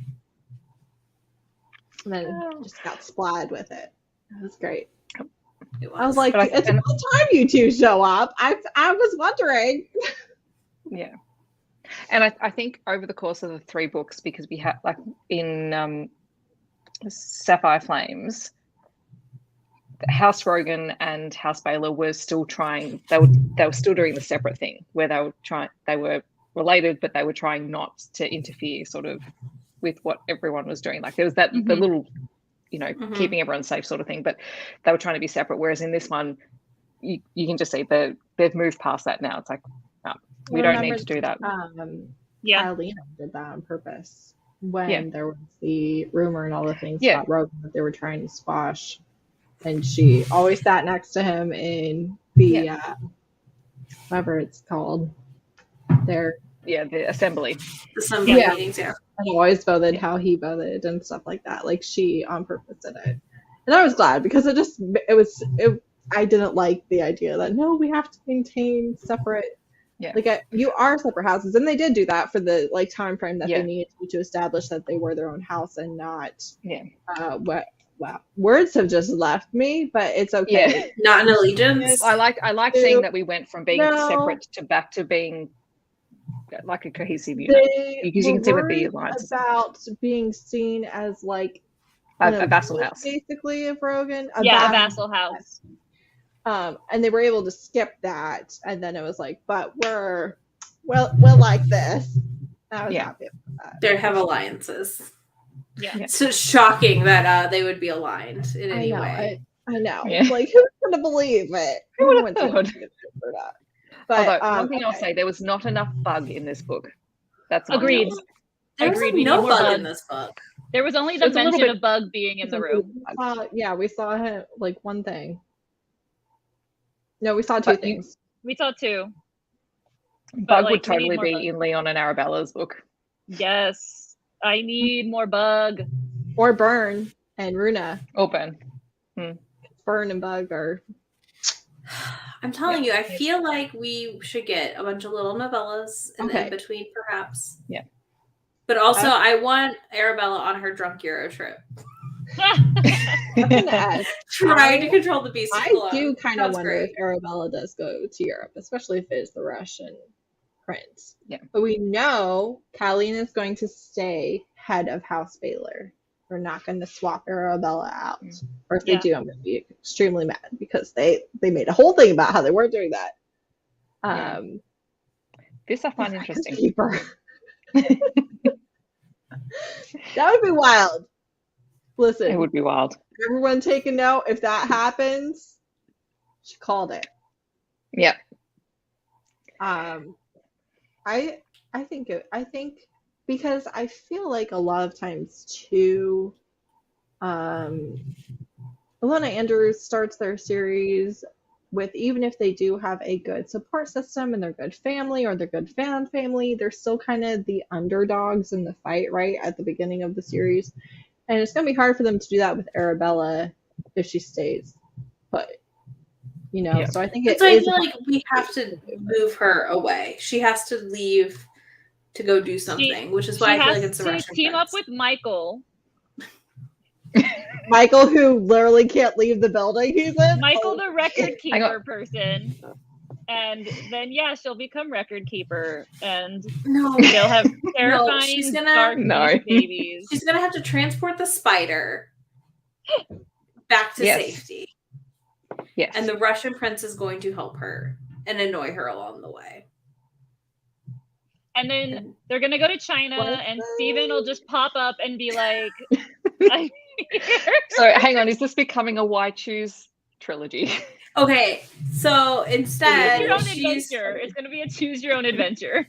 And then just got splatted with it. It was great. I was like, it's about time you two show up. I was wondering. Yeah. And I think over the course of the 3 books, because we have like in Sapphire Flames, House Rogan and House Baylor were still trying. They were still doing the separate thing where they were related, but they were trying not to interfere sort of with what everyone was doing. Like there was that the little, keeping everyone safe sort of thing, but they were trying to be separate. Whereas in this one, you can just see they've moved past that now. It's like, no, we don't need to do that. Ilona did that on purpose when there was the rumor and all the things about Rogan that they were trying to squash. And she always sat next to him in the whatever it's called. The assembly. Meetings, And always voted how he voted and stuff like that. Like she on purpose did it. And I was glad because I didn't like the idea that no, we have to maintain separate you are separate houses, and they did do that for the time frame that they needed to establish that they were their own house and not words have just left me, but it's okay. Not an allegiance. I like seeing that we went from being separate to back to being like a cohesive unit, because you can see what the alliance is about being seen as like a vassal house, basically, of Rogan. A vassal house. And they were able to skip that, and then it was like, but we're like this. I was happy about that. They have alliances. Yeah. It's just shocking that they would be aligned in any way. I know. Like, who's going to believe it? Who would have thought? For that. But one thing I'll say, there was not enough bug in this book. That's agreed. There was no bug in this book. There was only the mention of Bug being in the room. We saw him one thing. No, we saw two things. We saw two. Bug would totally be in Leon and Arabella's book. Yes. I need more Bug. Or Burn and Runa. Or Burn. Burn and Bug are... I'm telling you, I feel like we should get a bunch of little novellas in between, perhaps. Yeah. But also, I want Arabella on her drunk Euro trip. Trying to control the beast. I do kind of wonder if Arabella does go to Europe, especially if it's the Russian prince. Yeah. But we know Colleen is going to stay head of House Baylor. We're not going to swap Arabella out. Or if they do, I'm going to be extremely mad because they made a whole thing about how they weren't doing that. This I find interesting. That would be wild. Listen, it would be wild. Everyone take a note. If that happens, she called it. Yeah. I think because I feel like a lot of times too, Ilona Andrews starts their series with, even if they do have a good support system and they're good family or they're good fan family, they're still kind of the underdogs in the fight right at the beginning of the series. And it's going to be hard for them to do that with Arabella if she stays put. So I think I feel like we have to move her away. She has to leave to go do something, which is why I feel like it's the Russian team prince. up with Michael. Michael, who literally can't leave the building he's in. Michael, the record keeper person. And then, she'll become record keeper. And they'll have terrifying dark babies. She's going to have to transport the spider back to safety. Yes. And the Russian prince is going to help her and annoy her along the way. And then they're going to go to China, and Steven will just pop up and be like, So hang on, is this becoming a Why Choose trilogy? Okay, so instead, it's going to be a choose your own adventure.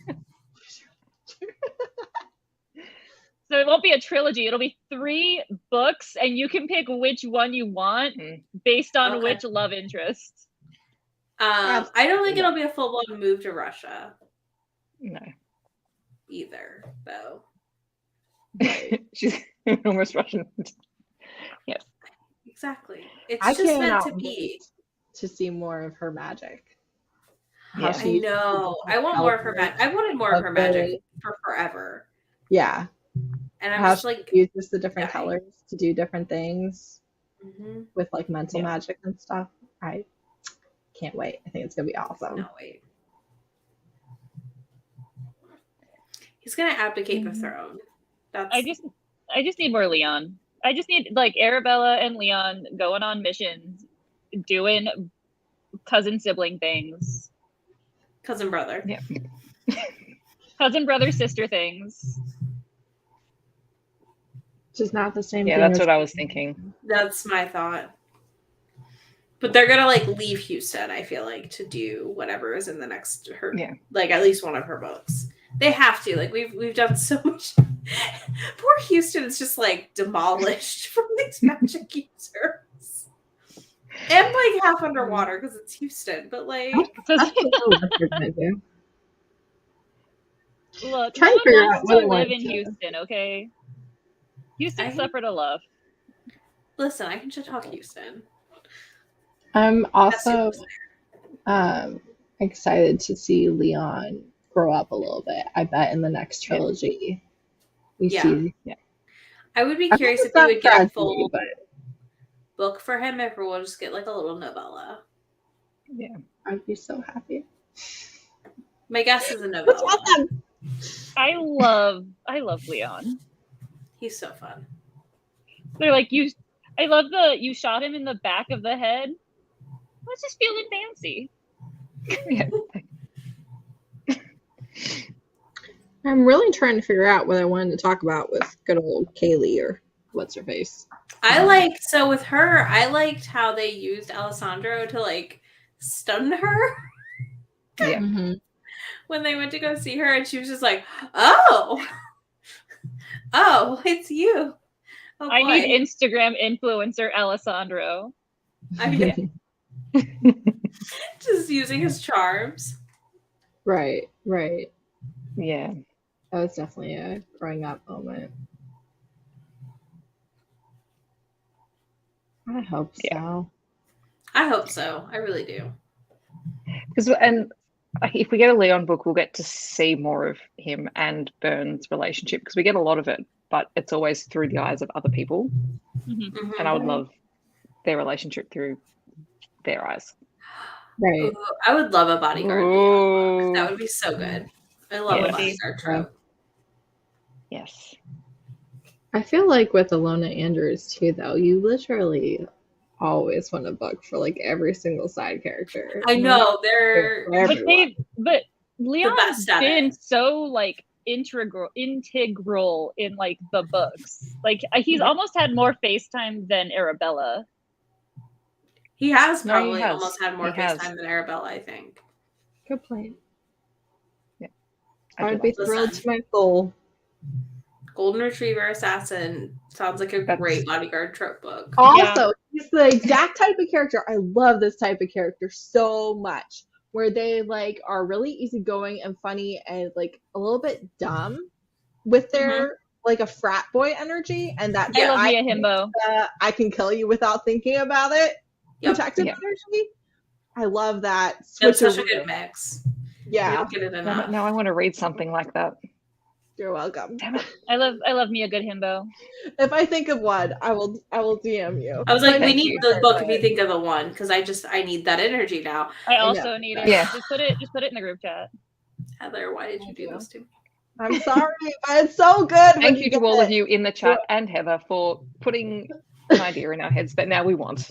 So it won't be a trilogy. It'll be 3 books, and you can pick which one you want based on which love interest. I don't think it'll be a full-blown move to Russia. No. Either, though. She's almost Russian. Yes. Exactly. It's just meant to be. To see more of her magic. Yeah, I know. I want more of her magic. I wanted more of her magic for forever. Yeah. And I'm just like, uses the different colors to do different things with like mental magic and stuff. I can't wait. I think it's gonna be awesome. No, wait. He's gonna abdicate the throne. I just need more Leon. I just need like Arabella and Leon going on missions doing cousin sibling things, Cousin brother. Yeah. cousin brother sister things. Just not the same Yeah, thing. that's as- what I was thinking. That's my thought. But they're gonna like leave Houston, I feel like, to do whatever is in the next her like at least one of her books. They have to. Like we've done so much. Poor Houston is just like demolished from these magic users. And like half underwater because it's Houston, but like That's what they're gonna do. Look, Trying no to figure one out wants what to I live want in to- Houston, okay? Houston I- suffered a lot. listen, I can just talk Houston. I'm That's also super excited to see Leon grow up a little bit. I bet in the next trilogy we Yeah. see. I would be I curious hope if it's we not would get a tragedy, full but book for him, if we'll just get like a little novella. Yeah. I'd be so happy. My guess is a What's novella. awesome? I love Leon. He's so fun. They're like, I love you shot him in the back of the head. I was just feeling fancy. Yeah. I'm really trying to figure out what I wanted to talk about with good old Kaylee or what's her face. So with her, I liked how they used Alessandro to like stun her Yeah. Mm-hmm. when they went to go see her, and she was just like, "Oh, it's you." Oh, I boy. need Instagram influencer Alessandro. Just using his charms. Right. Yeah. That was definitely a growing up moment. I hope so. I hope so. I really do. And if we get a Leon book, we'll get to see more of him and Burns' relationship, because we get a lot of it, but it's always through the eyes of other people. Mhm. Mhm. And I would love their relationship through their eyes. Right. Ooh, I would love a bodyguard. Ooh. That would be so good. I love Yeah. a bodyguard trope. Yes. I feel like with Ilona Andrews too, though, you literally always want a book for like every single side character. I know they're For But everyone. but Leon's best at been it. so like integral in like the books. Like he's almost had more FaceTime than Arabella. he has No, he probably has. almost had more He has. FaceTime than Arabella, I think. Good point. I do I'd be like that. thrilled to my soul. Golden Retriever Assassin sounds like a That's- great bodyguard trope book. Also, he's the exact type of character. I love this type of character so much. Where they like are really easygoing and funny and like a little bit dumb with their like a frat boy energy, and that I love I me a himbo. I can kill you without thinking about it. Yep. Protective Yep. energy. I love that. It's such a switcheroo. good mix. We Yeah, don't get it enough. Now I want to read something like that. you're welcome. Damn it. I love me a good himbo. If I think of one, I will DM you. I was like, we Thank need you. the book if you think of the one, because I need that energy now. I know. also need it. Yeah. Just put it in the group chat. Heather, why did you do this to me? I'm sorry, but it's so good. when Thank you to get all it. of you in the chat and Heather for putting an idea in our heads that now we want.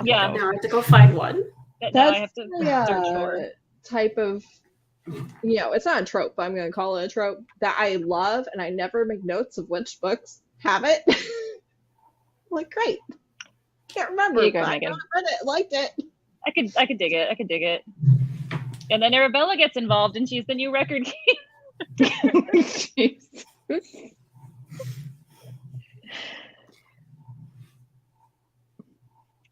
Yeah. Now I have to go find one. That now I have That's to search for. the type of, it's not a trope, but I'm going to call it a trope that I love, and I never make notes of which books have it. Like, great. Can't remember. Here you go, but I Megan. read it, liked it. I could dig it. I could dig it. And then Arabella gets involved, and she's the new record king. Jesus.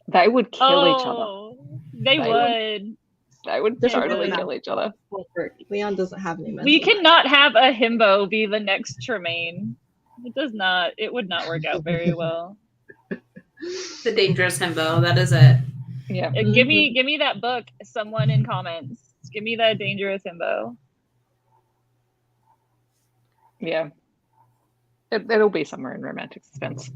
They would kill each other. They They would. They would They're totally really kill each other. Leon doesn't have any mental We cannot have a himbo be the next Tremaine. It does not. It would not work out very well. The Dangerous Himbo, that is it. Yeah. Give me that book. Someone in comments. Give me that Dangerous Himbo. Yeah. It'll be somewhere in romantic suspense.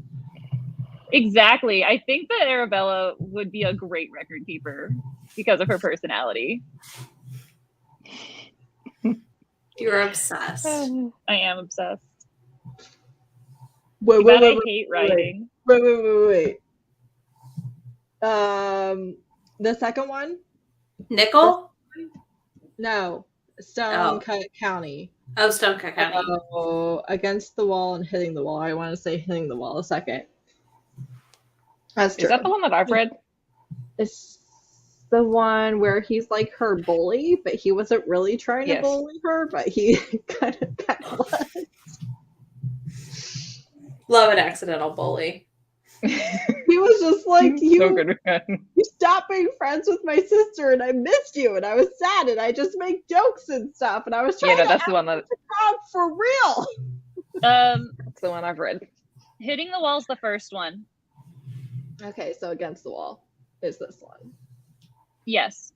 Exactly. I think that Arabella would be a great record keeper because of her personality. You're obsessed. I am obsessed. Wait, Too bad I hate writing. wait. The second one? Nickel? No. Stonecut County. Oh, Stonecut County. Oh, Against the Wall and Hitting the Wall. I want to say Hitting the Wall a second. That's true. Is that the one that I've read? It's the one where he's like her bully, but he wasn't really trying to bully her, but he kind of was. Love an accidental bully. He was just like, So good. You stopped being friends with my sister, and I missed you, and I was sad, and I just make jokes and stuff, and I was trying that's the one that for real. that's the one I've read. Hitting the Wall's the first one. Okay, so Against the Wall is this one. Yes.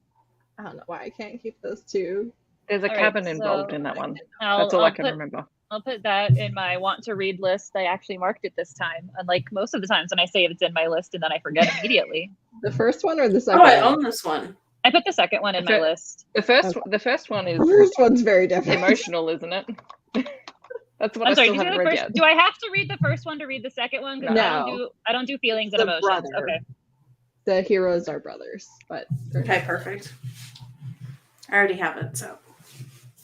I don't know why I can't keep those two. There's a All right, cabin involved in that one. That's all I can remember. I'll put that in my want to read list. I actually marked it this time, unlike most of the times when I say it's in my list and then I forget immediately. The first one or the second? Oh, I own this one. I put the second one in my list. The first one is The first one's very different. emotional, isn't it? That's what I'm sorry, I still haven't read yet. do I have to read the first one to read the second one? 'Cause No. I don't do feelings and The emotions. brother. Okay. The heroes are brothers, but Okay, perfect. I already have it, so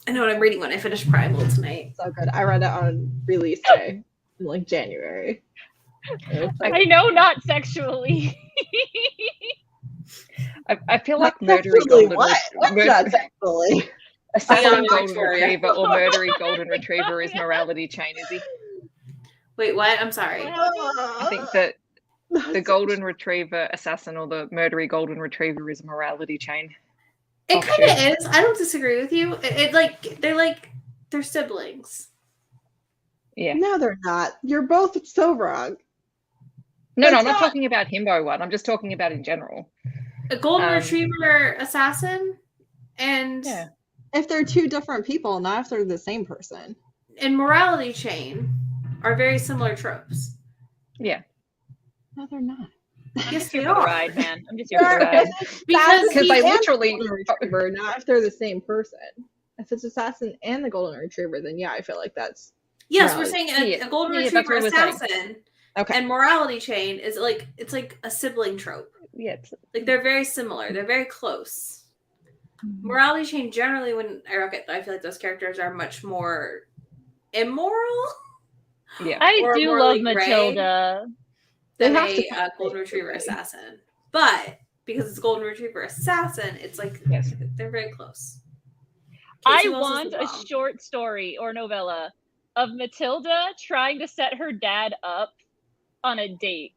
I know what I'm reading when I finish Primal tonight. so good. I read it on release day in like January. I know, not sexually. I feel like Not murdery sexually golden what? What's not sexually? assassin Yeah, golden Victoria. retriever or murdery golden retriever is morality chain, Izzy. Wait, what? I'm sorry. I think that the golden retriever assassin or the murdery golden retriever is a morality chain. It kind of is. I don't disagree with you. They're siblings. Yeah. No, they're not. You're both so wrong. No, That's I'm not not- talking about himbo one. I'm just talking about in general. A golden retriever assassin and If they're two different people, not if they're the same person. morality chain are very similar tropes. Yeah. No, they're not. Yes, Here they for the are. ride, man. I'm just here for the ride. Because Because they literally retriever, not if they're the same person. If it's assassin and the golden retriever, then yeah, I feel like that's Yes, No. we're saying Yeah. a golden Yeah, that's retriever what we're saying. assassin okay. and morality chain is it's like a sibling trope. Like they're very similar. They're very close. Morality chain generally, when I rock it, I feel like those characters are much more immoral Yeah. I Or do more love like Ray. Matilda. They than have a to golden retriever assassin. But because it's a golden retriever assassin, it's like Yes. they're very close. I Casey Wells is want the a bomb. short story or novella of Matilda trying to set her dad up on a date.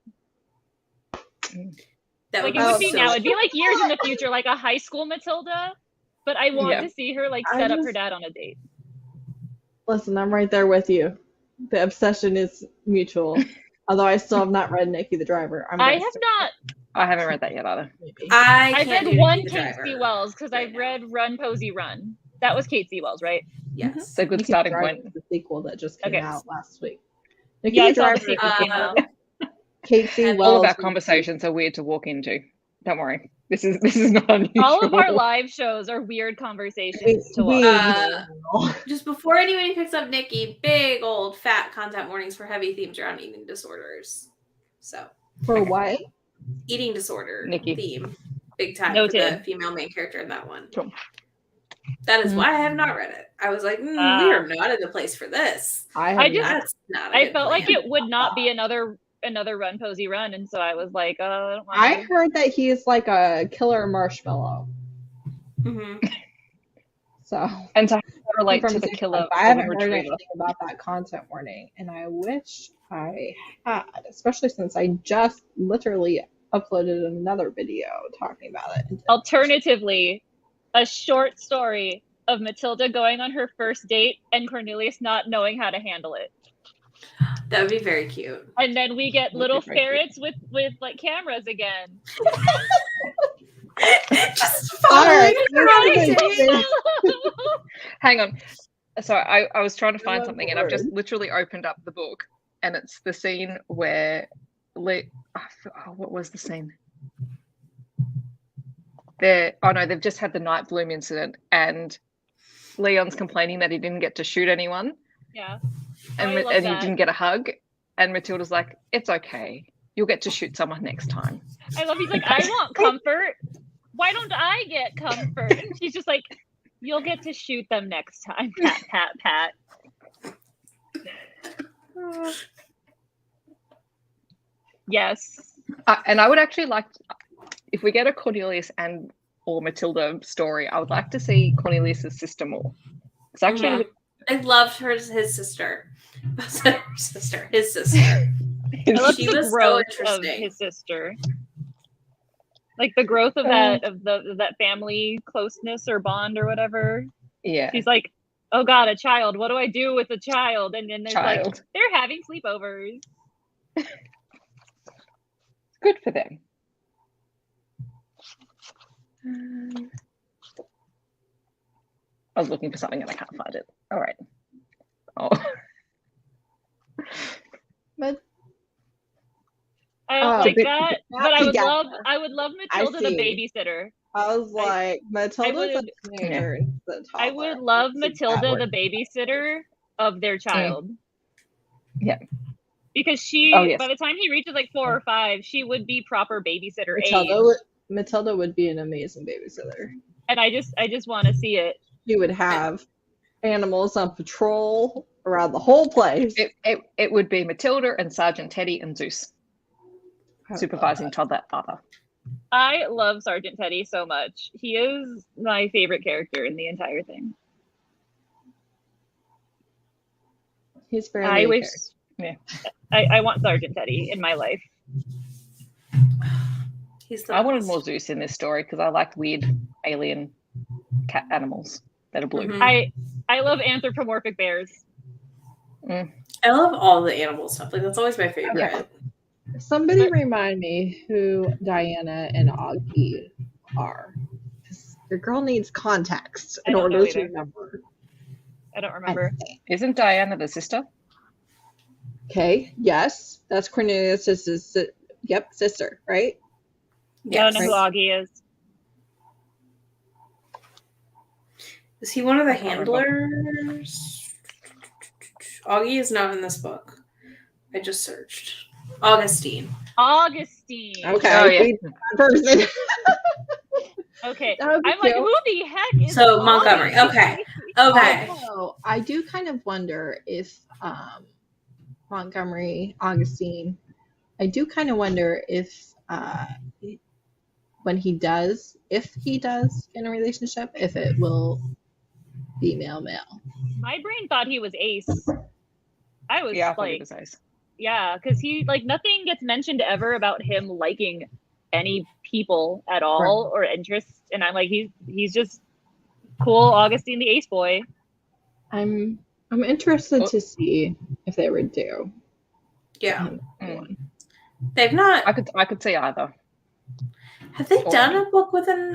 That Like would it be would be so now. It'd be like years in the future, like a high school Matilda. But I want Yeah. to see her like I set up her just- dad on a date. Listen, I'm right there with you. The obsession is mutual. Although I still have not read Nikki the Driver. I have not. I haven't read that yet either. Maybe. I've can't read do one Nikki the Kate Driver C. Wells because right I've now. read Run Posey Run. That was Kate C. Wells, right? Yes. It's a good Nikki the starting Driver point. is the sequel that just came Okay. out last week. Nikki Yeah, I the saw the Driver, sequel came out. Kate C. And Wells. All of our conversations are weird to walk into. Don't worry. This is not unusual. All of our live shows are weird conversations to watch. Just before anybody picks up Nikki, big old fat content warnings for heavy themes around eating disorders. So For what? eating disorder Nikki. theme, big time for Noted. the female main character in that one. Cool. That is why I have not read it. I was like, we are not in the place for this. I just- That's not. a I good felt like plan. it would not be another Run Posey Run, and so I was like, I don't want I to. heard that he's like a killer marshmallow. Mhm. So And to relate from to the Zip killer Life, I haven't golden heard retriever. anything about that content warning, and I wish I had, especially since I just literally uploaded another video talking about it. Alternatively, a short story of Matilda going on her first date and Cornelius not knowing how to handle it. That would be very cute. And then we get Would be little very cute. ferrets with like cameras again. Just All right, following this is Hang on. So I was trying to find Oh, something and I've just Lord. literally opened up the book and it's the scene where what was the scene? They've just had the night bloom incident and Leon's complaining that he didn't get to shoot anyone Yeah. and, I love and he that. didn't get a hug and Matilda's like, it's okay. You'll get to shoot someone next time. I love he's like, I want comfort why don't I get comfort? And she's just like, you'll get to shoot them next time. Pat, pat, pat. Yes. And I would actually like, if we get a Cornelius and or Matilda story, I would like to see Cornelius's sister more. It's actually I loved his sister. His sister. I love She the was so growth of interesting. his sister. Like the growth of that family closeness or bond or whatever. Yeah. She's like, oh God, a child. What do I do with a child? And then there's like, Child. they're having sleepovers. Good for them. I was looking for something and I can't find it. All right. Oh. But I don't Oh, like but- that. not But together. I would love Matilda the see. babysitter. I was like, Matilda's a would- teenager. and the I toddler. would love Let's see Matilda that the babysitter of their child. Yeah. Because she, Oh, yes. by the time he reaches like 4 or 5, she would be proper babysitter work. age. Matilda would be an amazing babysitter. And I just want to see it. She would have animals on patrol around the whole place. It would be Matilda and Sergeant Teddy and Zeus I love supervising that. toddler father. I love Sergeant Teddy so much. He is my favorite character in the entire thing. He's very. I wish. Yeah. I want Sergeant Teddy in my life. He's the I wanted best. more Zeus in this story because I liked weird alien cat animals that are blue. Mhm. I love anthropomorphic bears. I love all the animal stuff. Like that's always my favorite. Yeah. Somebody remind me who Diana and Augie are. 'Cause your girl needs context I in don't order know to either. remember. I don't remember. Isn't Diana the sister? Okay. Yes, that's Cornelius' yep, sister, right? I don't know who Right. Augie is. Is he one of the can't remember. handlers? Augie is not in this book. I just searched. Augustine. Augustine. Okay. Oh, yeah. we- person. Okay. That would be I'm like, cute. who the heck is So, Montgomery. Augie? Okay. Okay. Although I do kind of wonder if Montgomery, Augustine, I do kind of wonder if when he does, if he does in a relationship, if it will be male. My brain thought he was Ace. I was Yeah, I thought it like, was Ace. yeah, because he like nothing gets mentioned ever about him liking any people at all or interests, and I'm like, he's just cool, Augustine the Ace boy. I'm interested to see if they would do. Yeah. Mm. They've not. I could see either. Have they Or- done a book with an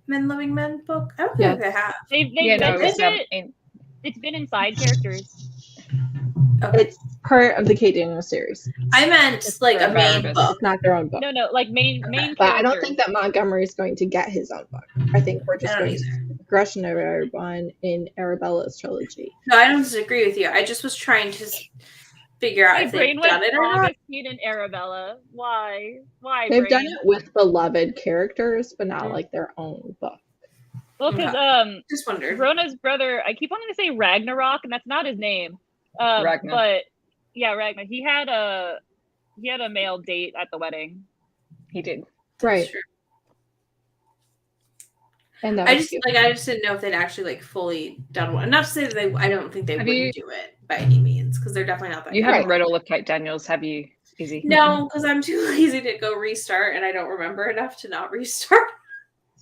Men Loving Men book? I don't think they have. They Yeah, no, mentioned it's, it. It's been in side characters. Okay. It's part of the Kate Daniels series. I meant like a main Barabbas. book. It's not their own book. No, like main characters. But I don't think that Montgomery is going to get his own book. I think we're just I don't going to either. see the progression of everyone in Arabella's trilogy. No, I don't disagree with you. I just was trying to figure out My if brain they've went done it or not. Augustine and Arabella. Why? They've done brain? it with beloved characters, but not like their own book. Well, because Just wondered. Rona's brother, I keep wanting to say Ragnarok, and that's not his name. Ragnar. But yeah, Ragnar. He had a male date at the wedding. He did. Right. True. And that I was just cute. I just didn't know if they'd actually like fully done one. Not to say that I don't think they Have wouldn't do it by any means because they're definitely not that. You good. haven't read all of Kate Daniels, have you, Izzy? No, because I'm too lazy to go restart, and I don't remember enough to not restart.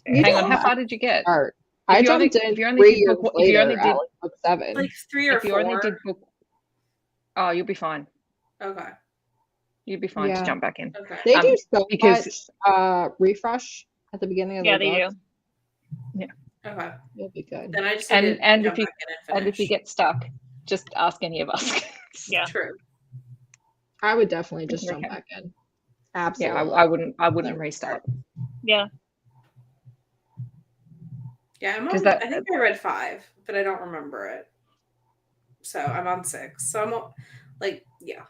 You Hang don't on, how have far did you get? Art. I If you only- jumped in if you only 3 did years book- if you later only did- at like book 7. Like 3 or If you 4. only did book, oh, you'll be fine. Okay. You'll be fine Yeah. to jump back in. Okay. They do so because- much refresh at the beginning of Yeah, the they book. do. Okay. It'll be good. Then I just And- need to and jump if you- back in And if you finish. get stuck, just ask any of us. Yeah. True. I would definitely just Okay. jump back in. Yeah, Absolutely. I wouldn't restart. Yeah. Yeah, I'm 'Cause on. that- I think I read 5, but I don't remember it. So I'm on 6. So I'm like, yeah.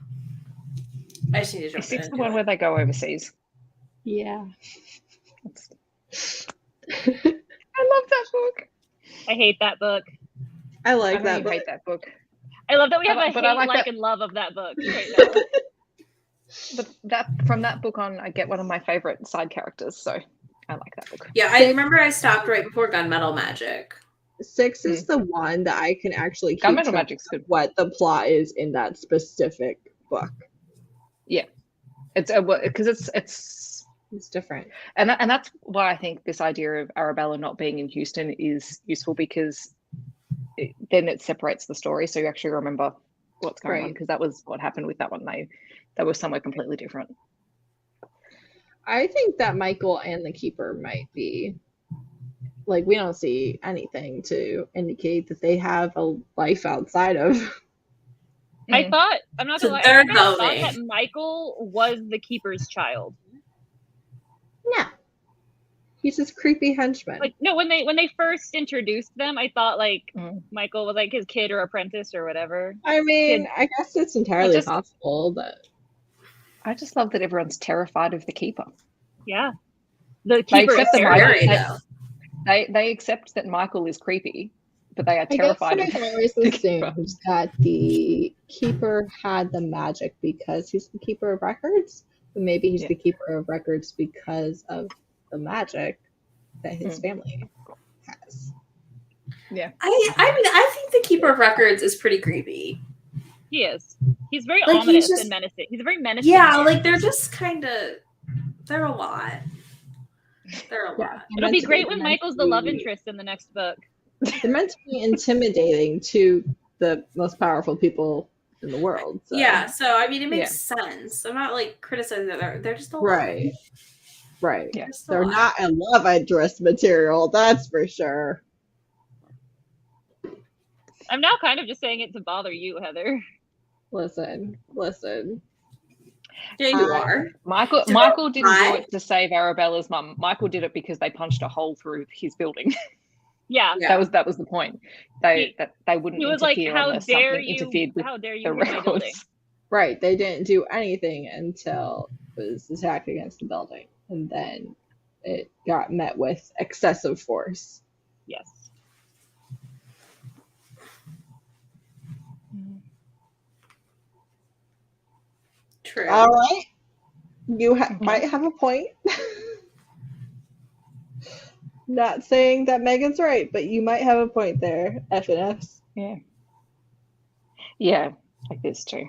I just need to jump Is in. 6 and the do one it. where they go overseas? Yeah. I love that book. I hate that book. I I like know that you book. hate that book. I love that we have But- a but hate, I like like, that- and love of that book right now. But that from that book on, I get one of my favorite side characters. So I like that book. Yeah, I remember I stopped right before Gunmetal Magic. 6 is the one that I can actually keep Gunmetal track Magic's of good. what the plot is in that specific book. It's because it's It's different. and that's why I think this idea of Arabella not being in Houston is useful, because then it separates the story, so you actually remember what's going on, Right. because that was what happened with that one. They were somewhere completely different. I think that Michael and the Keeper might be, like, we don't see anything to indicate that they have a life outside of. I thought, I'm not So gonna lie, they're I think I thought voting. that Michael was the Keeper's child. No. He's just creepy henchman. Like, no, when they first introduced them, I thought like Mm. Michael was like his kid or apprentice or whatever. I mean, I guess it's entirely just- possible that. I just love that everyone's terrified of the Keeper. Yeah, the They Keeper is accept the terrifying. Scary, Michael. though. They accept that Michael is creepy, but they are I guess terrified I of always the Keeper. assumed that the Keeper had the magic because he's the Keeper of Records, but maybe he's Yeah. the Keeper of Records because of the magic that his family has. I mean, I think the Keeper of Records is pretty creepy. He is. He's very Like, he's ominous just- and menacing. He's a very menacing. Yeah, man. like they're just kind of, they're a lot. They're a lot. It'll be great when Michael's the love interest in the next book. They're meant to be intimidating to the most powerful people in the world. So. Yeah, so I mean, it makes sense. I'm not like criticizing that they're just a lot. Right. Right. Yeah. Just a They're lot. not a love interest material, that's for sure. I'm now kind of just saying it to bother you, Heather. Listen. Yeah, you are. Michael So Michael didn't do I- it to save Arabella's mum. Michael did it because they punched a hole through his building. Yeah. Yeah. That was the point. They wouldn't He was like, interfere "How unless dare something you? interfered with How dare you the in my building?" records. Right. They didn't do anything until it was attacked against the building. And then it got met with excessive force. Yes. True. All right. You might have a point. Not saying that Megan's right, but you might have a point there, FNFs. Yeah, like this too.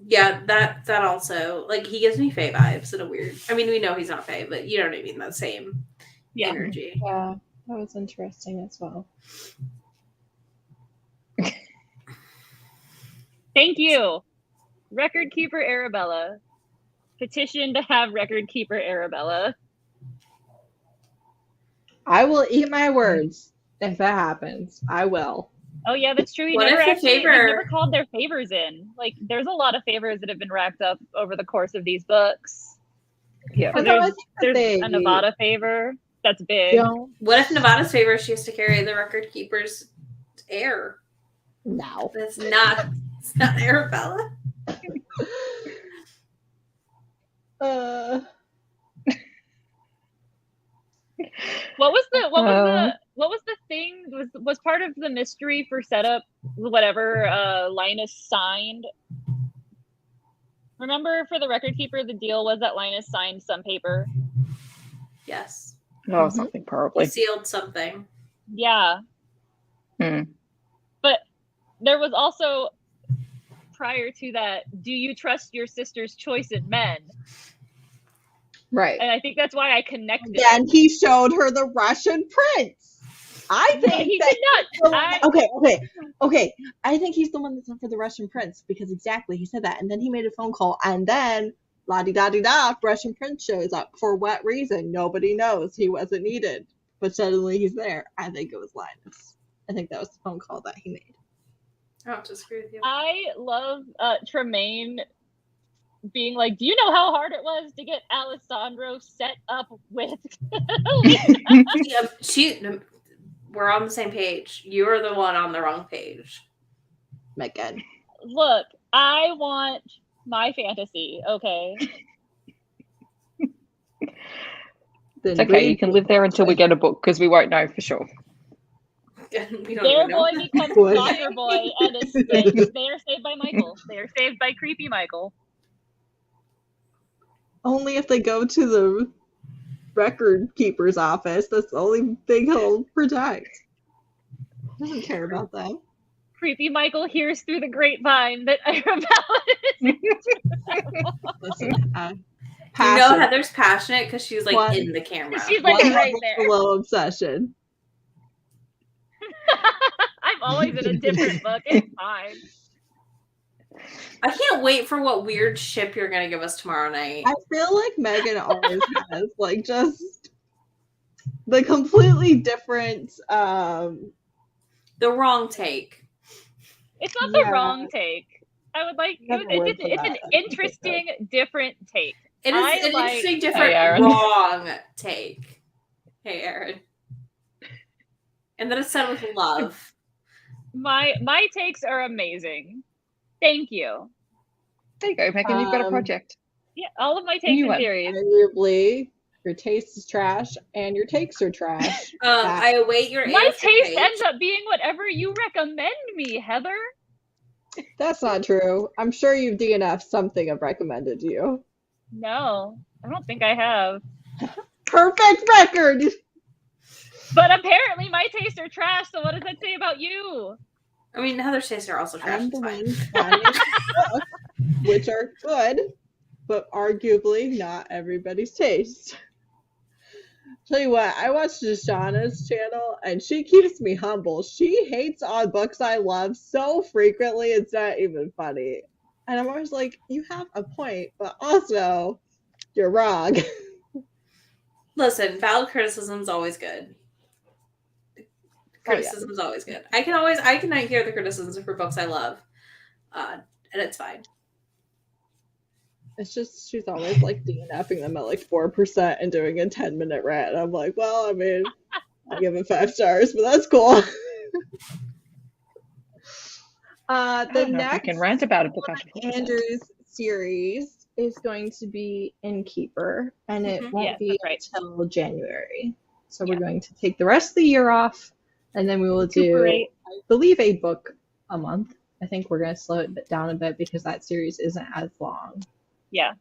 Yeah, that also, like, he gives me Faye vibes in a weird. I mean, we know he's not Faye, but you know what I mean. That same Yeah. energy. Yeah, that was interesting as well. Thank you, Record Keeper Arabella. Petition to have Record Keeper Arabella. I will eat my words if that happens. I will. Oh yeah, that's true. What if the We've favor- never called their favors in. Like, there's a lot of favors that have been racked up over the course of these books. Yeah. I know, I There's, think that there's a Nevada favor that's big. don't What if Nevada's favor, she has to carry the record keeper's heir? know. It's not Arabella. What was the thing was part of the mystery for setup whatever Linus signed? Remember, for the record keeper, the deal was that Linus signed some paper. Yes. Oh, something He probably. sealed something. Yeah, Hmm. but there was also, prior to that, do you trust your sister's choice in men? Right. And I think that's why I connected. Then he showed her the Russian prince. I No, think he that did not. Okay. I think he's the one that's up for the Russian prince because exactly he said that, and then he made a phone call, and then la di da di da, Russian prince shows up. For what reason? Nobody knows. He wasn't needed, but suddenly he's there. I think it was Linus. I think that was the phone call that he made. I don't disagree with you. I love Tremaine being like, do you know how hard it was to get Alessandro set up with Yeah, we're on the same page. You're the one on the wrong page. Megan. Look, I want my fantasy, okay? It's okay. You can live there until we get a book because we won't know for sure. We don't Their even know. boy becomes Soccer Boy, and it's they are saved by Michael. They are saved by creepy Michael. Only if they go to the record keeper's office. That's the only thing he'll protect. He doesn't care about that. Creepy Michael hears through the grapevine that Arabella is. Listen, You know Heather's passionate because she's like One- in the camera. She's like one right level there. below obsession. I'm always in a different book. It's fine. I can't wait for what weird ship you're gonna give us tomorrow night. I feel like Megan always has like just the completely different The wrong take. It's not the Yeah. wrong take. I would like Never would for it's an that. interesting, different take. It is I an like- interesting, different, Hey, Aaron. wrong take. Hey, Aaron. And then it's said with love. My takes are amazing. Thank you. There you go, Megan. You've got a project. Yeah, all of my takes New and one. theories. arguably your taste is trash and your takes are trash. I await your My answer taste page. ends up being whatever you recommend me, Heather. That's not true. I'm sure you've DNF'd something I've recommended to you. No, I don't think I have. Perfect record! But apparently my tastes are trash, so what does that say about you? I mean, Heather's tastes are also trash. I'm It's the fine. one finding books, which are good, but arguably not everybody's taste. Tell you what, I watched Deshaunna's channel and she keeps me humble. She hates on books I love so frequently, it's not even funny. And I'm always like, you have a point, but also, you're wrong. Listen, valid criticism is always good. Criticism is always good. I can hear the criticisms for books I love, and it's fine. It's just, she's always like DNFing them at like 4% and doing a 10-minute rant. And I'm like, well, I mean, I'll give it 5 stars, but that's cool. I The don't know if you next can rant about a book after 4%. Andrews series is going to be Innkeeper, and it Mhm. won't Yes, be that's right. until January. So we're going to take the rest of the year off, and then we will do, Recuperate. I believe, a book a month. I think we're going to slow it down a bit because that series isn't as long. Yeah.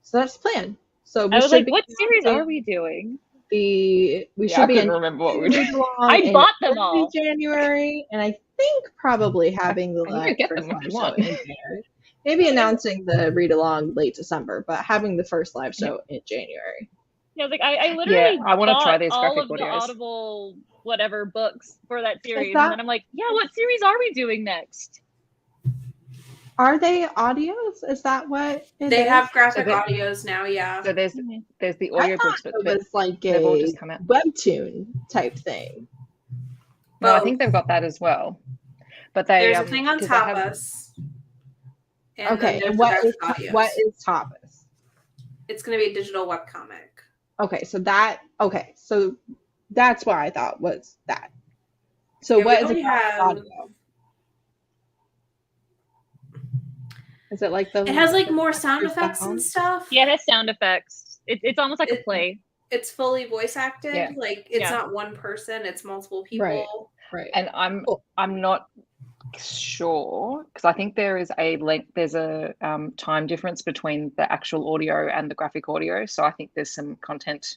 So that's the plan. So we I was should like, be what series announcing are we doing? We Yeah, should I be couldn't in remember what we were doing. I bought them all. January, and I think probably having the I can go get them if you show want. in January. Maybe announcing the read along late December, but having the first live show in January. Yeah, like I literally Yeah, I wanna bought try these all graphic of the audios. Audible whatever books for that series, that- and then I'm like, yeah, what series are we doing next? Are they audios? Is that what it They is? have graphic So audios now, yeah. So there's the I thought audiobooks, but it was like they've all a just come out. webtoon type thing. No, I Both. think they've got that as well. But they There's a thing on 'cause they have- Tapas. And Okay, then and there's the graphic audios. what is Tapas? It's going to be a digital webcomic. Okay, so that's what I thought was that. So Yeah, what we is only a graphic have- audio? Is it like the? It has like more sound your effects phone? and stuff. Yeah, it has sound effects. It's almost like a It- play. It's fully voice acted. Yeah. Like it's Yeah. not one person, it's multiple people. Right. and Cool. I'm not sure because I think there is there's a time difference between the actual audio and the graphic audio. So I think there's some content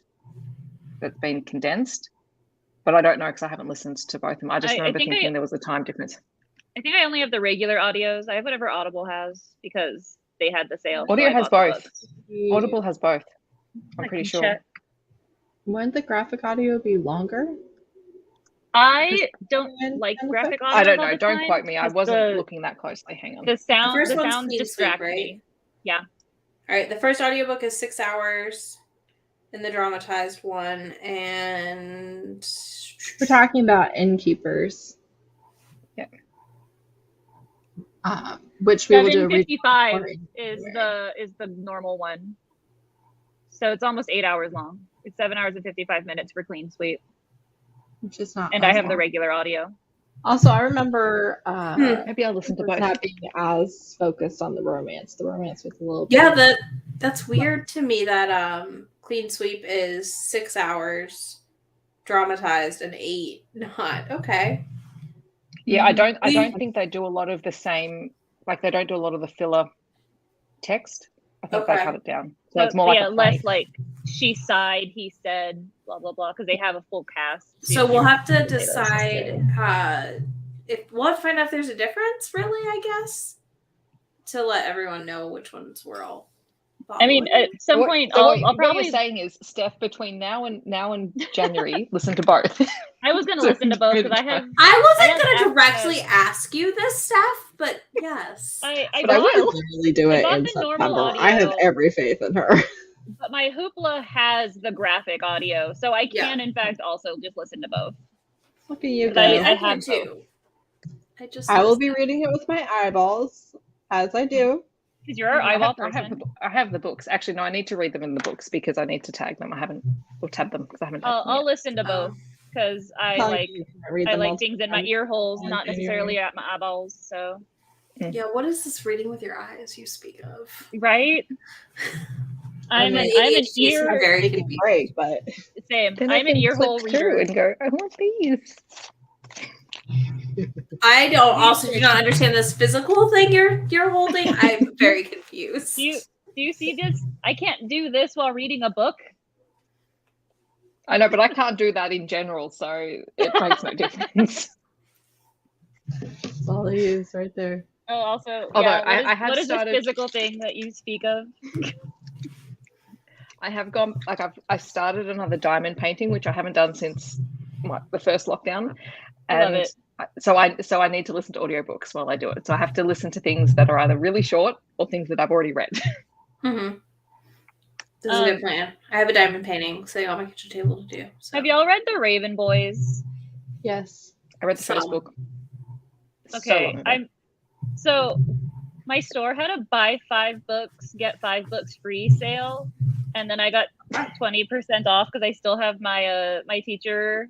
that's been condensed, but I don't know because I haven't listened to both of them. I just I remember think thinking there was a time difference. I think I only have the regular audios. I have whatever Audible has because they had the sale. so Audio I has bought the both. books. Audible has both. I'm I pretty can sure. check. Wouldn't the graphic audio be longer? I don't And like sound graphic effects? audio. I don't all know. the Don't time quote me. I 'cause wasn't looking that closely. Hang on. The sound, first the one's sound Clean distract Sweep, right? me. Yeah. All right, the first audiobook is 6 hours in the dramatized one, and We're talking about Innkeepers. Yeah. Which we will do a read 7:55 recording. is the normal one. So it's almost 8 hours long. It's 7 hours and 55 minutes for Clean Sweep. Which is not And I as have the long. regular audio. Also, I remember Maybe I'll listen to both. not being as focused on the romance. The romance was a little bit. Yeah, that's weird to me that Clean Sweep is 6 hours dramatized and 8 not. Okay. Yeah, I don't think they do a lot of the same, like they don't do a lot of the filler text. I think they cut it down. So it's more like a play. less like she sighed, he said, blah blah blah, because they have a full cast. So we'll have to decide we'll find out if there's a difference, really, I guess. To let everyone know which ones we're all following. I mean, at some point, I'll probably. What you're saying is, Steph, between now and January, listen to both. I was going to listen to both because I wasn't going to directly ask you this, Steph, but yes. I will really do it in September. I have every faith in her. But my Hoopla has the graphic audio, so I can, in fact, also just listen to both. Look at you guys. guys. I have too. I will be reading it with my eyeballs, as I do. Because you're our eyeball person. I have the books. Actually, no, I need to read them in the books because I need to tag them. Or tab them because I haven't. I'll listen to both because I like things in my ear holes, not necessarily at my eyeballs. So. Yeah, what is this reading with your eyes you speak of? Right. I'm an ear very confused, but same. I'm an ear hole reader and go, I want these. I do not understand this physical thing you're holding. I'm very confused. Do you see this? I can't do this while reading a book. I know, but I can't do that in general, so it makes no difference. That's all I use right there. Oh, also, what is this physical thing that you speak of? I have gone I started another diamond painting, which I haven't done since the first lockdown, and love it. So I need to listen to audiobooks while I do it. So I have to listen to things that are either really short or things that I've already read. Mm-hmm. This is a good plan. I have a diamond painting sitting on my kitchen table to do. So. Have y'all read The Raven Boys? Yes, I read the first book. Okay, so my store had a buy 5 books, get 5 books free sale. And then I got 20% off because I still have my my teacher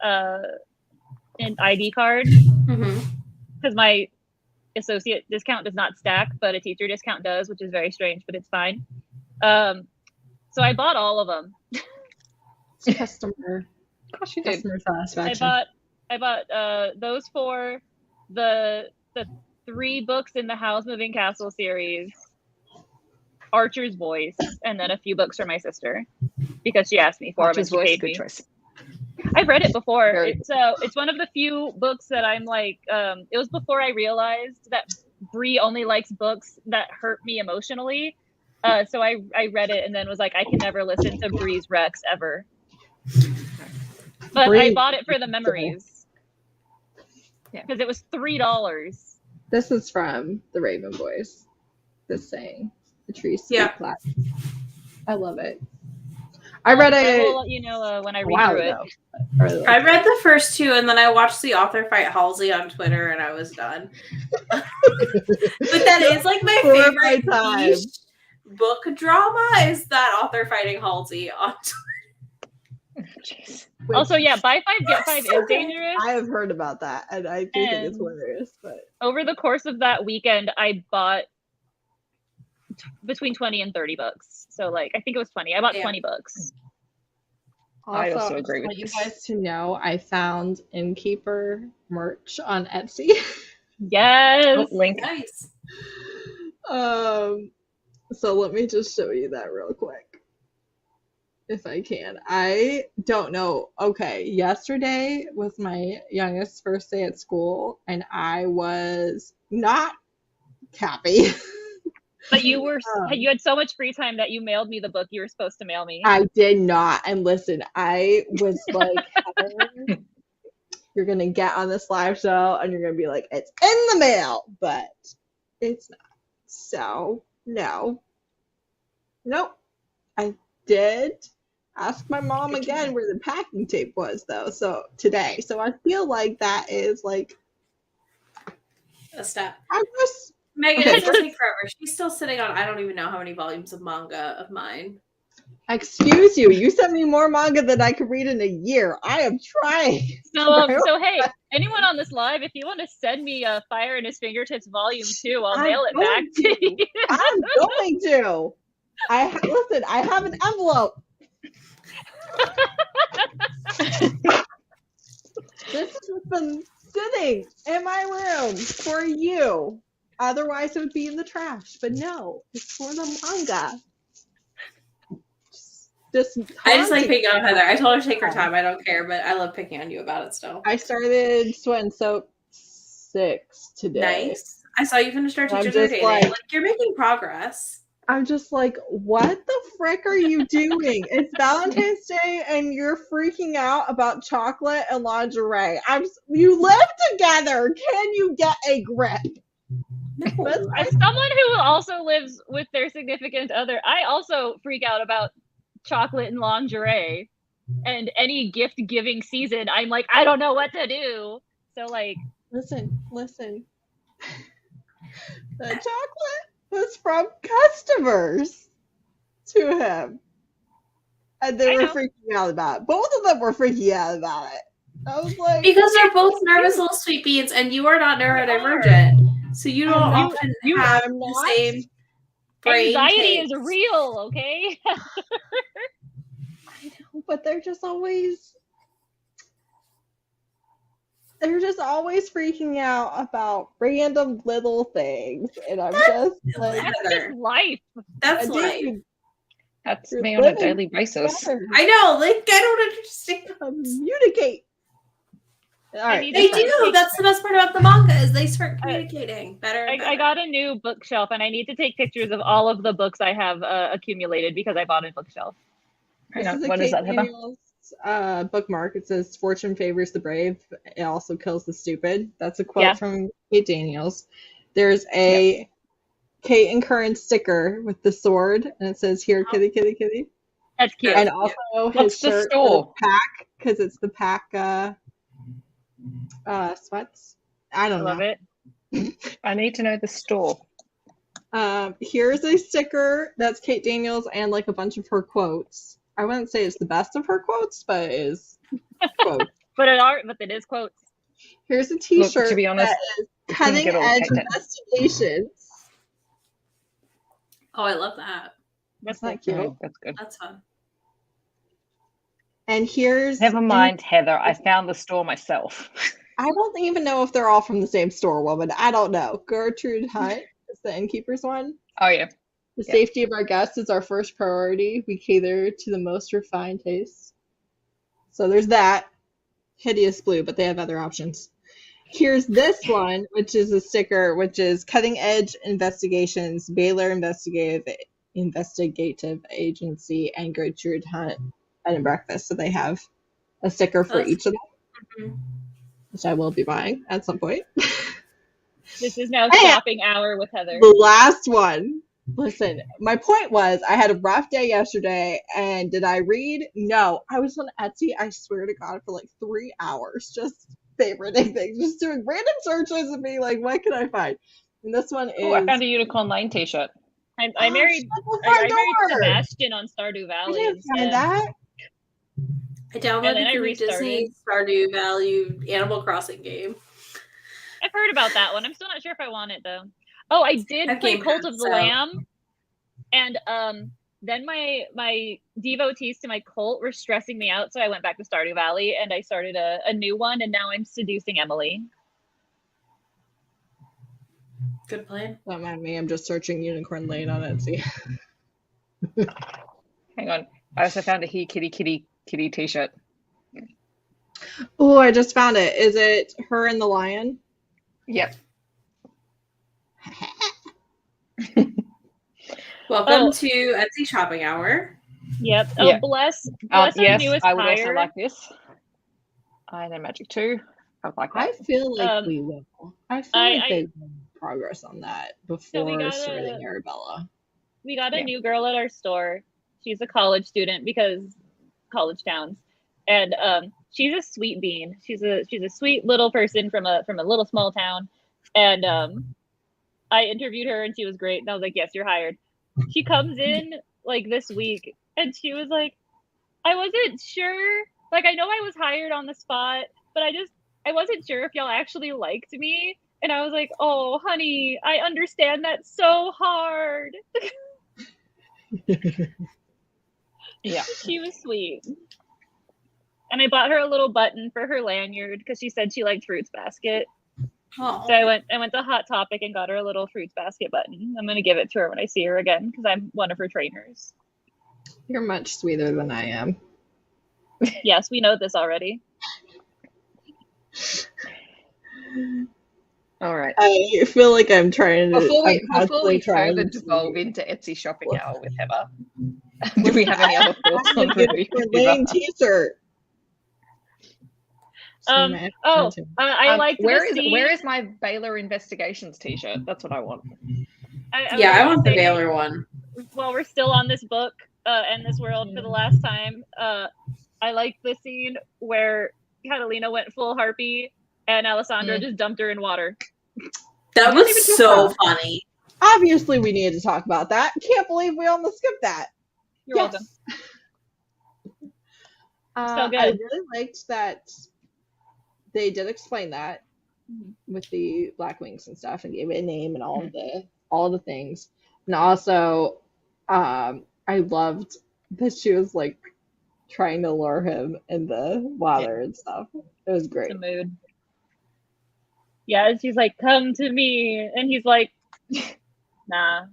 ID card. Because my associate discount does not stack, but a teacher discount does, which is very strange, but it's fine. So I bought all of them. Customer satisfaction. I bought those 4, the 3 books in the House Moving Castle series, Archer's Voice, and then a few books for my sister because she asked me for them and she paid me. Good choice. I've read it before. It's one of the few books that I'm like. It was before I realized that Bree only likes books that hurt me emotionally. So I read it and then was like, I can never listen to Bree's Rex ever. But I bought it for the memories. Yeah, because it was $3. This is from The Raven Boys. This saying. The trees. Yeah. I love it. I read it. I will let you know when I read through it. I read the first 2 and then I watched the author fight Halsey on Twitter and I was done. But that is like my favorite niche book drama is that author fighting Halsey on Twitter. Jeez. Also, yeah, buy 5, get 5 is dangerous. I have heard about that and I do think it's hilarious. But over the course of that weekend, I bought between 20 and 30 books. So like I think it was 20. I bought 20 books. I also agree with you guys to know I found Innkeeper merch on Etsy. Yes. Link. Nice. So let me just show you that real quick. If I can. I don't know. Okay, yesterday was my youngest first day at school and I was not happy. But you had so much free time that you mailed me the book you were supposed to mail me. I did not. And listen, I was like, Heather, you're going to get on this live show and you're going to be like, it's in the mail, but it's not. So, no. Nope. I did ask my mom again where the packing tape was, though. So, today. So, I feel like that is like a step. Progress. Megan, it's going to take forever. She's still sitting on, I don't even know how many volumes of manga of mine. Excuse you. You sent me more manga than I could read in a year. I am trying. So hey, anyone on this live, if you want to send me Fire in His Fingertips Volume 2, I'll mail it back to you. I'm going to. Listen, I have an envelope. This has been sitting in my room for you. Otherwise, it would be in the trash. But no, it's for the manga. I just like picking on Heather. I told her to take her time. I don't care, but I love picking on you about it still. I started Sweat and Soap 6 today. Nice. I saw you finish our Teachers Day. Like, you're making progress. I'm just like, what the frick are you doing? It's Valentine's Day and you're freaking out about chocolate and lingerie. You live together. Can you get a grip? No. As someone who also lives with their significant other, I also freak out about chocolate and lingerie. And any gift giving season, I'm like, I don't know what to do. So like, listen. The chocolate was from customers to him. And they were freaking out about it. Both of them were freaking out about it. I was like, because they're both nervous little sweet beans, and you are not neurodivergent. So you don't often have the same brain. Anxiety is real, okay? I know, but they're just always freaking out about random little things, and I'm just like, that's just life. That's life. That's me on a daily basis. I know, like I don't understand. Communicate. All right. They do. That's the best part about the manga is they start communicating better. And better. I got a new bookshelf, and I need to take pictures of all of the books I have accumulated because I bought a bookshelf. What is that, Heather? Bookmark. It says, "Fortune favors the brave. It also kills the stupid." That's a quote from Kate Daniels. There's a Kate and Curran sticker with the sword, and it says, "Here, kitty, kitty, kitty." That's cute. And also his shirt, the pack, because it's the pack. Sweats. I don't know. Love it. I need to know the store. Here's a sticker that's Kate Daniels and like a bunch of her quotes. I wouldn't say it's the best of her quotes, but it is quotes. but it is quotes. Here's a T-shirt. Look, to be honest, that is Cutting Edge Investigations. Oh, I love that. That's not cute. Oh, that's good. That's fun. And here's... Never mind, Heather. I found the store myself. I don't even know if they're all from the same store, woman. I don't know. Gertrude Hunt is the innkeeper's one. Oh, yeah. The safety of our guests is our first priority. We cater to the most refined tastes. So there's that. Hideous blue, but they have other options. Here's this one, which is a sticker, which is Cutting Edge Investigations, Baylor Investigative Agency, and Gertrude Hunt Bed and Breakfast. So they have a sticker for each of them, which I will be buying at some point. This is now shopping hour with Heather. The last one. Listen, my point was I had a rough day yesterday, and did I read? No. I was on Etsy, I swear to God, for like 3 hours, just favoriting things, just doing random searches and being like, what can I find? And this one is... Oh, I found a Unicorn Lane t-shirt. I married Sebastian on Stardew Valley. I didn't find that. I downloaded the Disney Stardew Valley Animal Crossing game. I've heard about that one. I'm still not sure if I want it though. Oh, I did play Cult of the Lamb, and then my devotees to my cult were stressing me out, so I went back to Stardew Valley and I started a new one, and now I'm seducing Emily. Good plan. Don't mind me. I'm just searching Unicorn Lane on Etsy. Hang on. I also found a Here Kitty Kitty Kitty t-shirt. Oh, I just found it. Is it Her and the Lion? Yep. Welcome to Etsy Shopping Hour. Yep. Oh, yeah. bless Yes, our newest I would hire. also like this. I know Magic 2. I would like that. I feel like we will. I feel like they will progress on that before starting Arabella. We got a new girl at our store. She's a college student because college towns, and she's a sweet bean. She's a sweet little person from a little small town, and I interviewed her and she was great. And I was like, yes, you're hired. She comes in like this week And she was like, I wasn't sure. Like, I know I was hired on the spot, but I wasn't sure if y'all actually liked me. And I was like, oh, honey, I understand that so hard. Yeah. She was sweet. And I bought her a little button for her lanyard because she said she liked Fruits Basket. Oh. So I went to Hot Topic and got her a little Fruits Basket button. I'm gonna give it to her when I see her again because I'm one of her trainers. You're much sweeter than I am. Yes, we know this already. All right. I feel like I'm trying to. Before we constantly trying further to- devolve into Etsy shopping hour with Heather, do we have any other thoughts on Good the for Lane T-shirt. I liked where the scene. where is my Baylor Investigations T-shirt? That's what I want. I want the Baylor one. While we're still on this book and this world for the last time, I like the scene where Catalina went full harpy and Alessandro just dumped her in water. That was so funny. Obviously, we needed to talk about that. Can't believe we almost skipped that. You're welcome. So good. I really liked that they did explain that with the black wings and stuff and gave it a name and all the things. And also, I loved that she was like trying to lure him in the water and stuff. It was great. The mood. Yeah, she's like, come to me. And he's like, nah.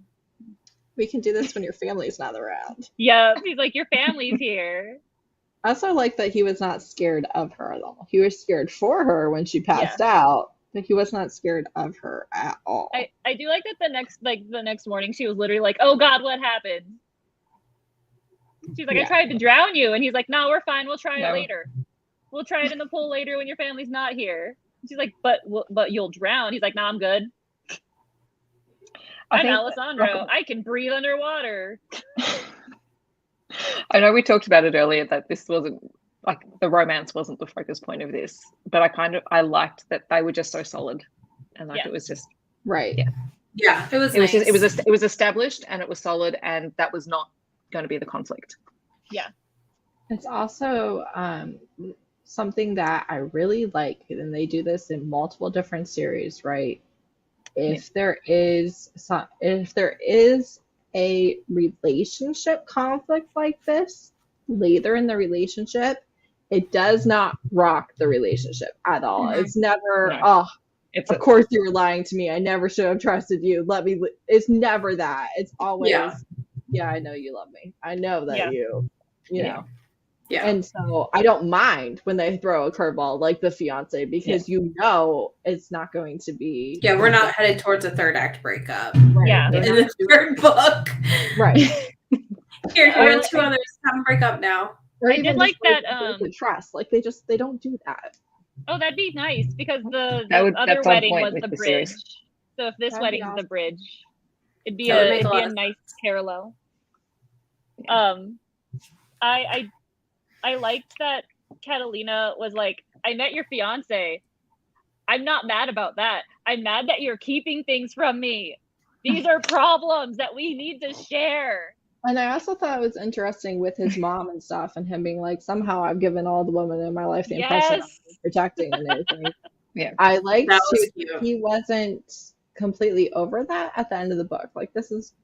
We can do this when your family's not around. Yeah, he's like, your family's here. I also like that he was not scared of her at all. He was scared for her when she passed out, but he was not scared of her at all. I do like that the next morning she was literally like, oh God, what happened? She's like, I tried to drown you. And he's like, no, we're fine. We'll try it later. We'll try it in the pool later when your family's not here. She's like, but you'll drown. He's like, no, I'm good. I'm Alessandro. I can breathe underwater. I know we talked about it earlier that this wasn't like the romance wasn't the focus point of this, but I liked that they were just so solid, and it was just right. Yeah, it was. Nice. It was established and it was solid, and that was not going to be the conflict. Yeah, it's also something that I really like, and they do this in multiple different series, right? If there is a relationship conflict like this later in the relationship, it does not rock the relationship at all. It's never, of course you were lying to me. I never should have trusted you. It's never that. It's always, I know you love me. I know that you know. Yeah. And so I don't mind when they throw a curveball like the fiance because you know it's not going to be. Yeah, we're not headed towards a third act breakup. Right. Yeah. In the third book. Right. Here, and two others have them break up now. I did like that. Trust. Like they don't do that. Oh, that'd be nice because the that's other wedding was the bridge. Series. So if this wedding's the bridge, it'd be a nice parallel. I liked that Catalina was like, I met your fiance. I'm not mad about that. I'm mad that you're keeping things from me. These are problems that we need to share. And I also thought it was interesting with his mom and stuff and him being like, somehow I've given all the women in my life the impression of protecting and everything. I liked he wasn't completely over that at the end of the book. Like, this is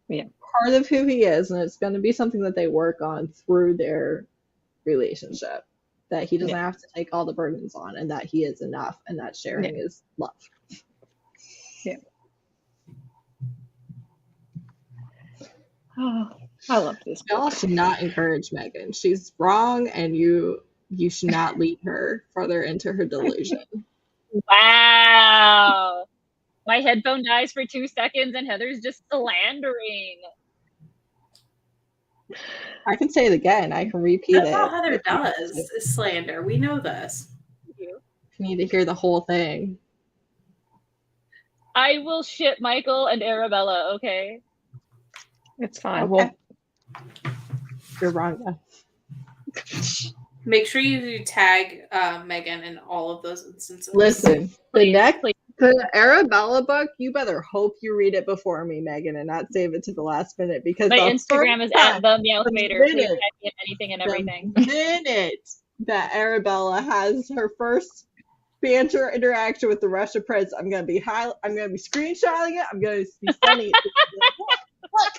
part of who he is, and it's going to be something that they work on through their relationship, that he doesn't have to take all the burdens on, and that he is enough, and that sharing is love. Oh, I love this. Y'all should not encourage Megan. She's wrong, and you should not lead her further into her delusion. Wow. My headphone dies for 2 seconds and Heather's just slandering. I can say it again. I can repeat it. That's all Heather does is slander. We know this. You need to hear the whole thing. I will ship Michael and Arabella, okay? It's fine. Okay. You're wrong, though. Make sure you tag Megan in all of those instances. Listen, the The Arabella book, you better hope you read it before me, Megan, and not save it to the last minute because My the Instagram is first at time, the Meowthvader. Please minute- tag me in anything and everything. the minute that Arabella has her first banter interaction with the Russian prince, I'm gonna be screenshotting it. I'm gonna be sending it to you. Look.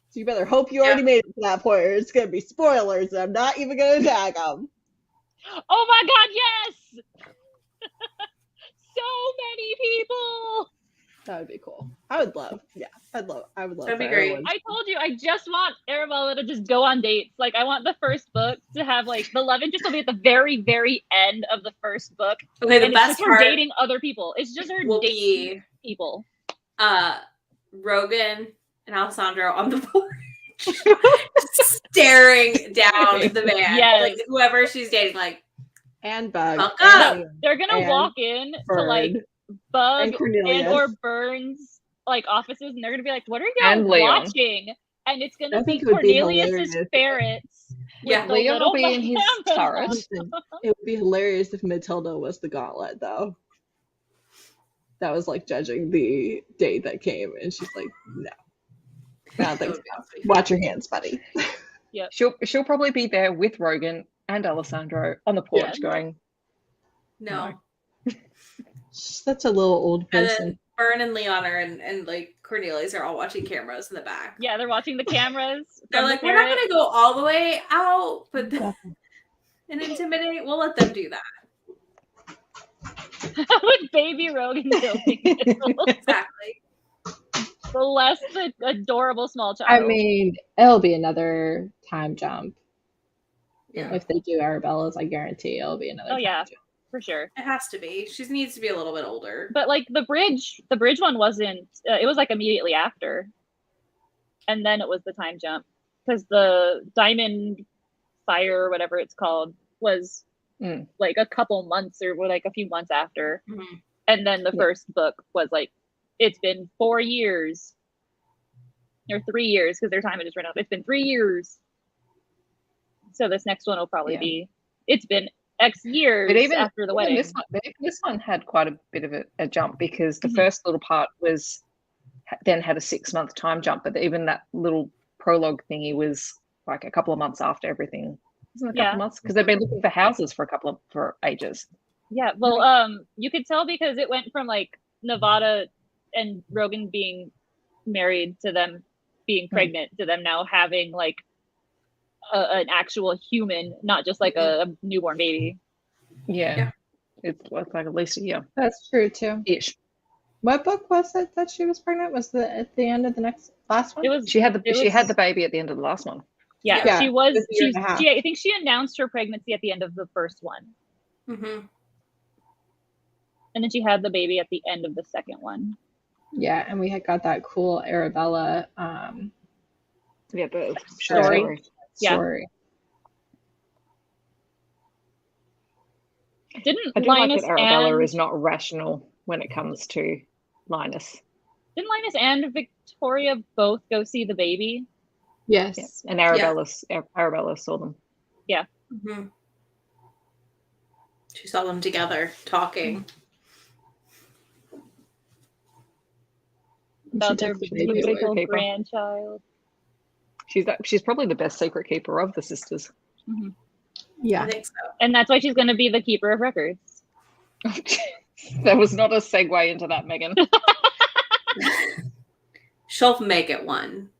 So you better hope you already made it to that point, or it's gonna be spoilers, and I'm not even gonna tag them. Oh my god, yes! So many people! That would be cool. I would love. That'd be for great. everyone. I told you, I just want Arabella to just go on dates. Like, I want the first book to have, like, the love interest will be at the very, very end of the first book. Okay, the and best it's just her part dating other people. It's just her will dating be people. Rogan and Alessandro on the porch. Staring down the van. Yes. Like whoever she's dating, like, And Bug. Fuck and up. Liam, They're gonna and walk in to, Bird, like, Bug and Cornelius. and or Burns, like, offices, and they're gonna be like, what are you And guys Leon. watching? And it's I gonna be think it would be Cornelius's hilarious. ferrets. Yeah. with the Leon will little be in his cameras on. turret. Listen, it would be hilarious if Matilda was the gauntlet, though. That was like judging the date that came, and she's like, no. I don't think so. Watch your hands, buddy. She'll probably be there with Rogan and Alessandro on the porch going, No. She's such a little old And person. then Bern and Leon are and like Cornelius are all watching cameras in the back. Yeah, they're watching the cameras. They're from the like, we're not ferret. gonna go all the way out, but and intimidate. We'll let them do that. with baby Rogan building missiles. Exactly. The less the adorable small child. I mean, it'll be another time jump. Yeah. If they do Arabella's, I guarantee it'll be another Oh, time yeah. jump. for sure. It has to be. She needs to be a little bit older. But like the bridge one wasn't. It was like immediately after, and then it was the time jump because the Diamond Fire or whatever it's called was like a couple months or like a few months after, and then the first book was like it's been 4 years or 3 years because their time had just run out. It's been 3 years, so this next one will probably be. It's been X years after the wedding. This one had quite a bit of a jump because the first little part was then had a 6 month time jump, but even that little prologue thingy was like a couple of months after everything. Wasn't it a couple of months? Because they've been looking for houses for ages. Yeah, well, you could tell because it went from like Nevada and Rogan being married to them being pregnant to them now having like an actual human, not just like a newborn baby. Yeah. It's like at least a year. That's true too. Ish. What book was it that she was pregnant? Was at the end of the last one? It was. She had the baby at the end of the last one. Yeah, she was. a year and a half. I think she announced her pregnancy at the end of the first one, Mm-hmm. and then she had the baby at the end of the second one. Yeah, and we had got that cool Arabella The story. Yeah. story. Didn't I do Linus like that Arabella and is not rational when it comes to Linus. didn't Linus and Victoria both go see the baby? Yes. Yeah. And Arabella saw them. Yeah. Mm-hmm. She saw them together talking. About their took the baby beautiful away. grandchild. She's probably the best secret keeper of the sisters. Mm-hmm. Yeah. I think so. And that's why she's going to be the keeper of records. That was not a segue into that, Megan. She'll make it one.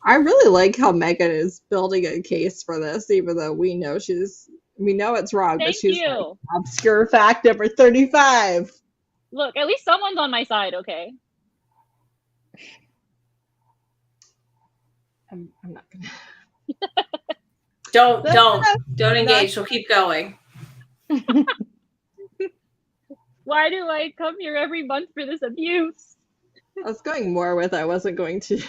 I really like how Megan is building a case for this, even though we know it's wrong, but Thank she's you. like, obscure fact number 35. Look, at least someone's on my side, okay? I'm not gonna. Don't engage. She'll keep going. Why do I come here every month for this abuse? I was going more with I wasn't going to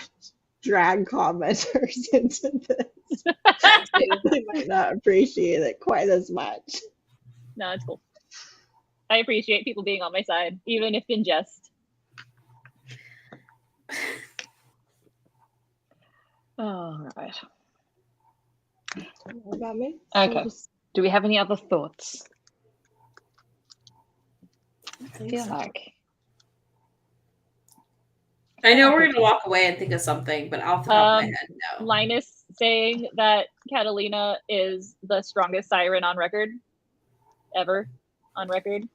drag commenters into this. They might not appreciate it quite as much. No, it's cool. I appreciate people being on my side, even if in jest. All right. What about me? Okay. Do we have any other thoughts? I feel like I know we're gonna walk away and think of something, but off the top of my head, no. Linus saying that Catalina is the strongest siren on record, ever on record.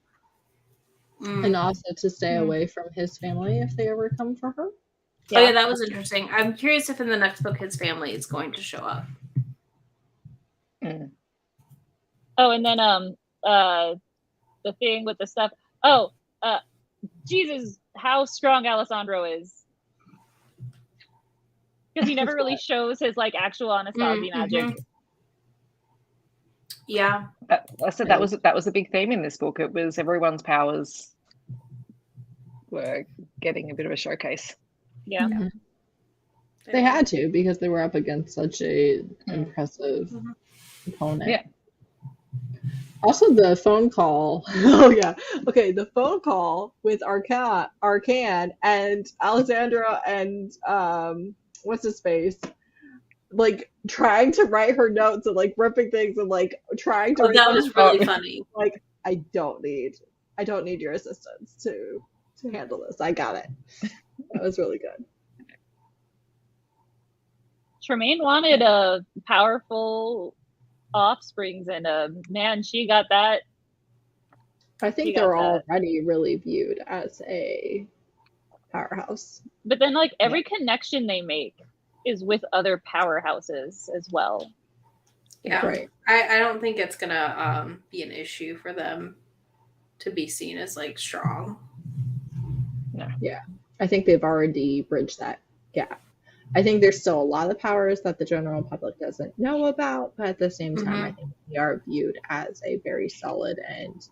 And also to stay away from his family if they ever come for her. Oh yeah, that was interesting. I'm curious if in the next book his family is going to show up. Oh, and then the thing with the stuff. Oh, Jesus, how strong Alessandro is. Because he never really shows his like actual Anasazi magic. Yeah. I said that was a big theme in this book. It was everyone's powers were getting a bit of a showcase. Yeah. Mm-hmm. They had to because they were up against such a impressive opponent. Yeah. Also, the phone call. Oh yeah. Okay, the phone call with Arcan and Alessandra and what's his face, like trying to write her notes and like ripping things and like trying to. That was really funny. Like I don't need your assistance to handle this. I got it. That was really good. Tremaine wanted a powerful offsprings, and man, she got that. I think they're already really viewed as a powerhouse. But then, like, every connection they make is with other powerhouses as well. Yeah, right. I don't think it's gonna be an issue for them to be seen as like strong. No. Yeah, I think they've already bridged that gap. I think there's still a lot of powers that the general public doesn't know about, but at the same time, I think they are viewed as a very solid and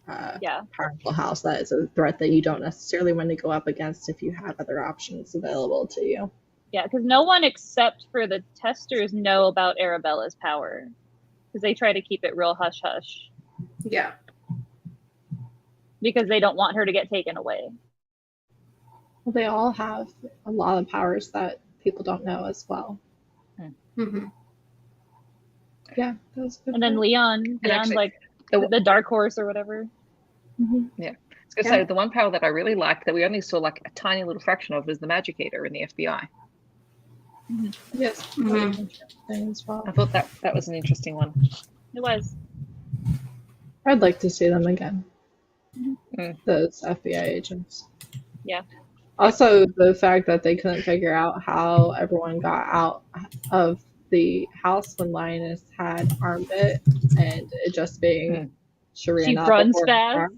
powerful house that is a threat that you don't necessarily want to go up against if you have other options available to you. Yeah, because no one except for the testers know about Arabella's power, because they try to keep it real hush-hush. Yeah. Because they don't want her to get taken away. Well, they all have a lot of powers that people don't know as well. Mm-hmm. Yeah, that was good. And then Leon's actually, like the dark horse or whatever. Mm-hmm. Yeah. I was going to say, the one power that I really liked that we only saw like a tiny little fraction of was the Magic Eater in the FBI. Yes, that was interesting as well. I thought that was an interesting one. It was. I'd like to see them again. Mm. Those FBI agents. Yeah. Also, the fact that they couldn't figure out how everyone got out of the house when Linus had armpit, and it just being she runs fast.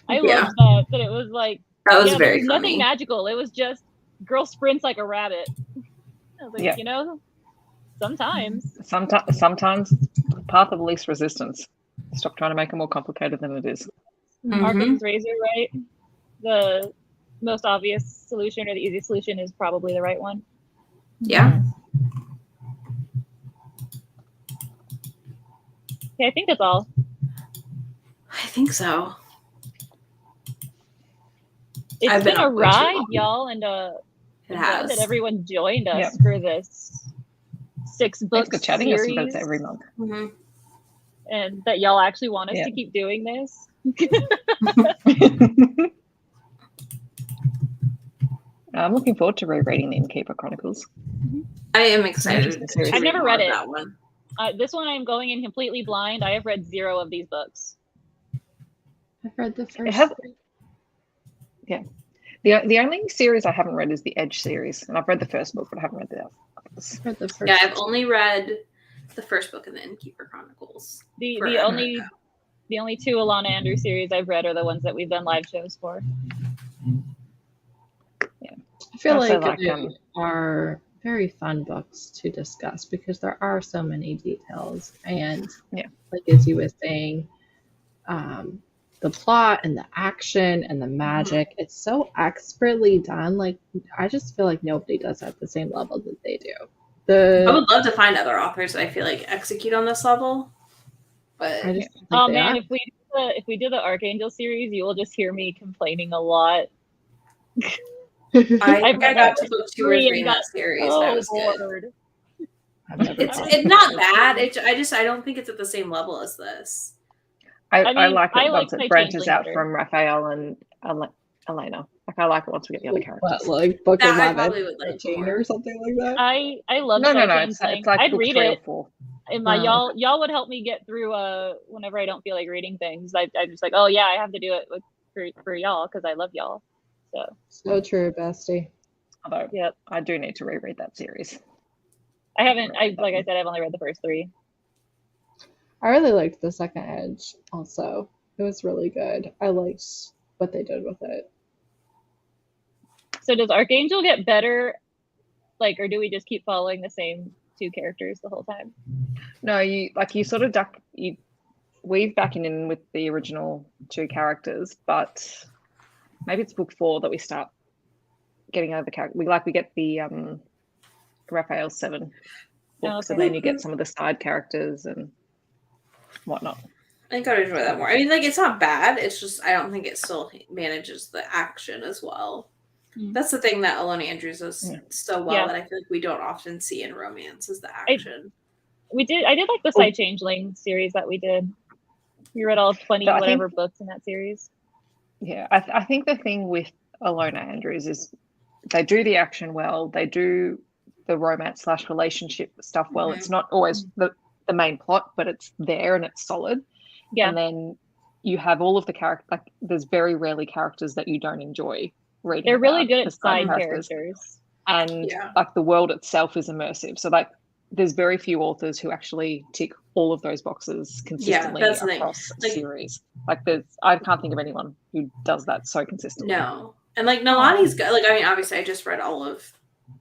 I love that it was like that was very funny. Nothing magical. It was just girl sprints like a rabbit. I was like, sometimes the path of least resistance. Stop trying to make it more complicated than it is. Arcan's razor, right? The most obvious solution or the easiest solution is probably the right one. Yeah. Okay, I think that's all. I think so. It's been a ride, y'all, and I'm glad that everyone joined us for this 6-book Thanks for chatting series. us every month. And that y'all actually want us to keep doing this. I'm looking forward to rereading the Innkeeper Chronicles. I am excited. I've never read it. That one. This one I'm going in completely blind. I have read 0 of these books. I've read the first. The only series I haven't read is the Edge series, and I've read the first book, but I haven't read the others. Yeah, I've only read the first book in the Innkeeper Chronicles. The only 2 Ilona Andrews series I've read are the ones that we've done live shows for. I feel like they are very fun books to discuss because there are so many details, and like Izzy was saying, the plot and the action and the magic, it's so expertly done. Like, I just feel like nobody does it at the same level that they do. I would love to find other authors that I feel like execute on this level, but if we do the Archangel series, you will just hear me complaining a lot. I got to book 2 or 3 in that series. That was good. It's not bad. I don't think it's at the same level as this. I like it I once like it my branches changeling out better. from Raphael and Elena. Like I like it once we get the other characters. What, like book That I 11, probably would like 13 more. or something like that? I love No, Psy it's Changeling. like I'd book read 3 or it. 4. And Oh, y'all would help me get through whenever I don't feel like reading things. I'm just like, oh yeah, I have to do it for y'all because I love y'all. So true, bestie. Although Yep. I do need to reread that series. I haven't. Like I said, I've only read the first 3. I really liked the second Edge also. It was really good. I liked what they did with it. So does Archangel get better, like, or do we just keep following the same 2 characters the whole time? No, you sort of you weave back in with the original 2 characters, but maybe it's book 4 that we start getting other characters. We get the Raphael 7 books, okay. and then you get some of the side characters and whatnot. I think I'd enjoy that more. I mean, like, it's not bad. It's just I don't think it still manages the action as well. That's the thing that Ilona Andrews does so well that I feel like we don't often see in romance is the action. I did like the Psy Changeling series that we did. You read all 20 whatever books in that series. Yeah, I think the thing with Ilona Andrews is they do the action well. They do the romance / relationship stuff well. It's not always the main plot, but it's there and it's solid. Yeah. And then you have all of the characters. Like, there's very rarely characters that you don't enjoy reading. They're really good the at side characters. And like the world itself is immersive. So like there's very few authors who actually tick all of those boxes consistently across a series. Like I can't think of anyone who does that so consistently. No. And like Nalani's good. Like, I mean, obviously I just read all of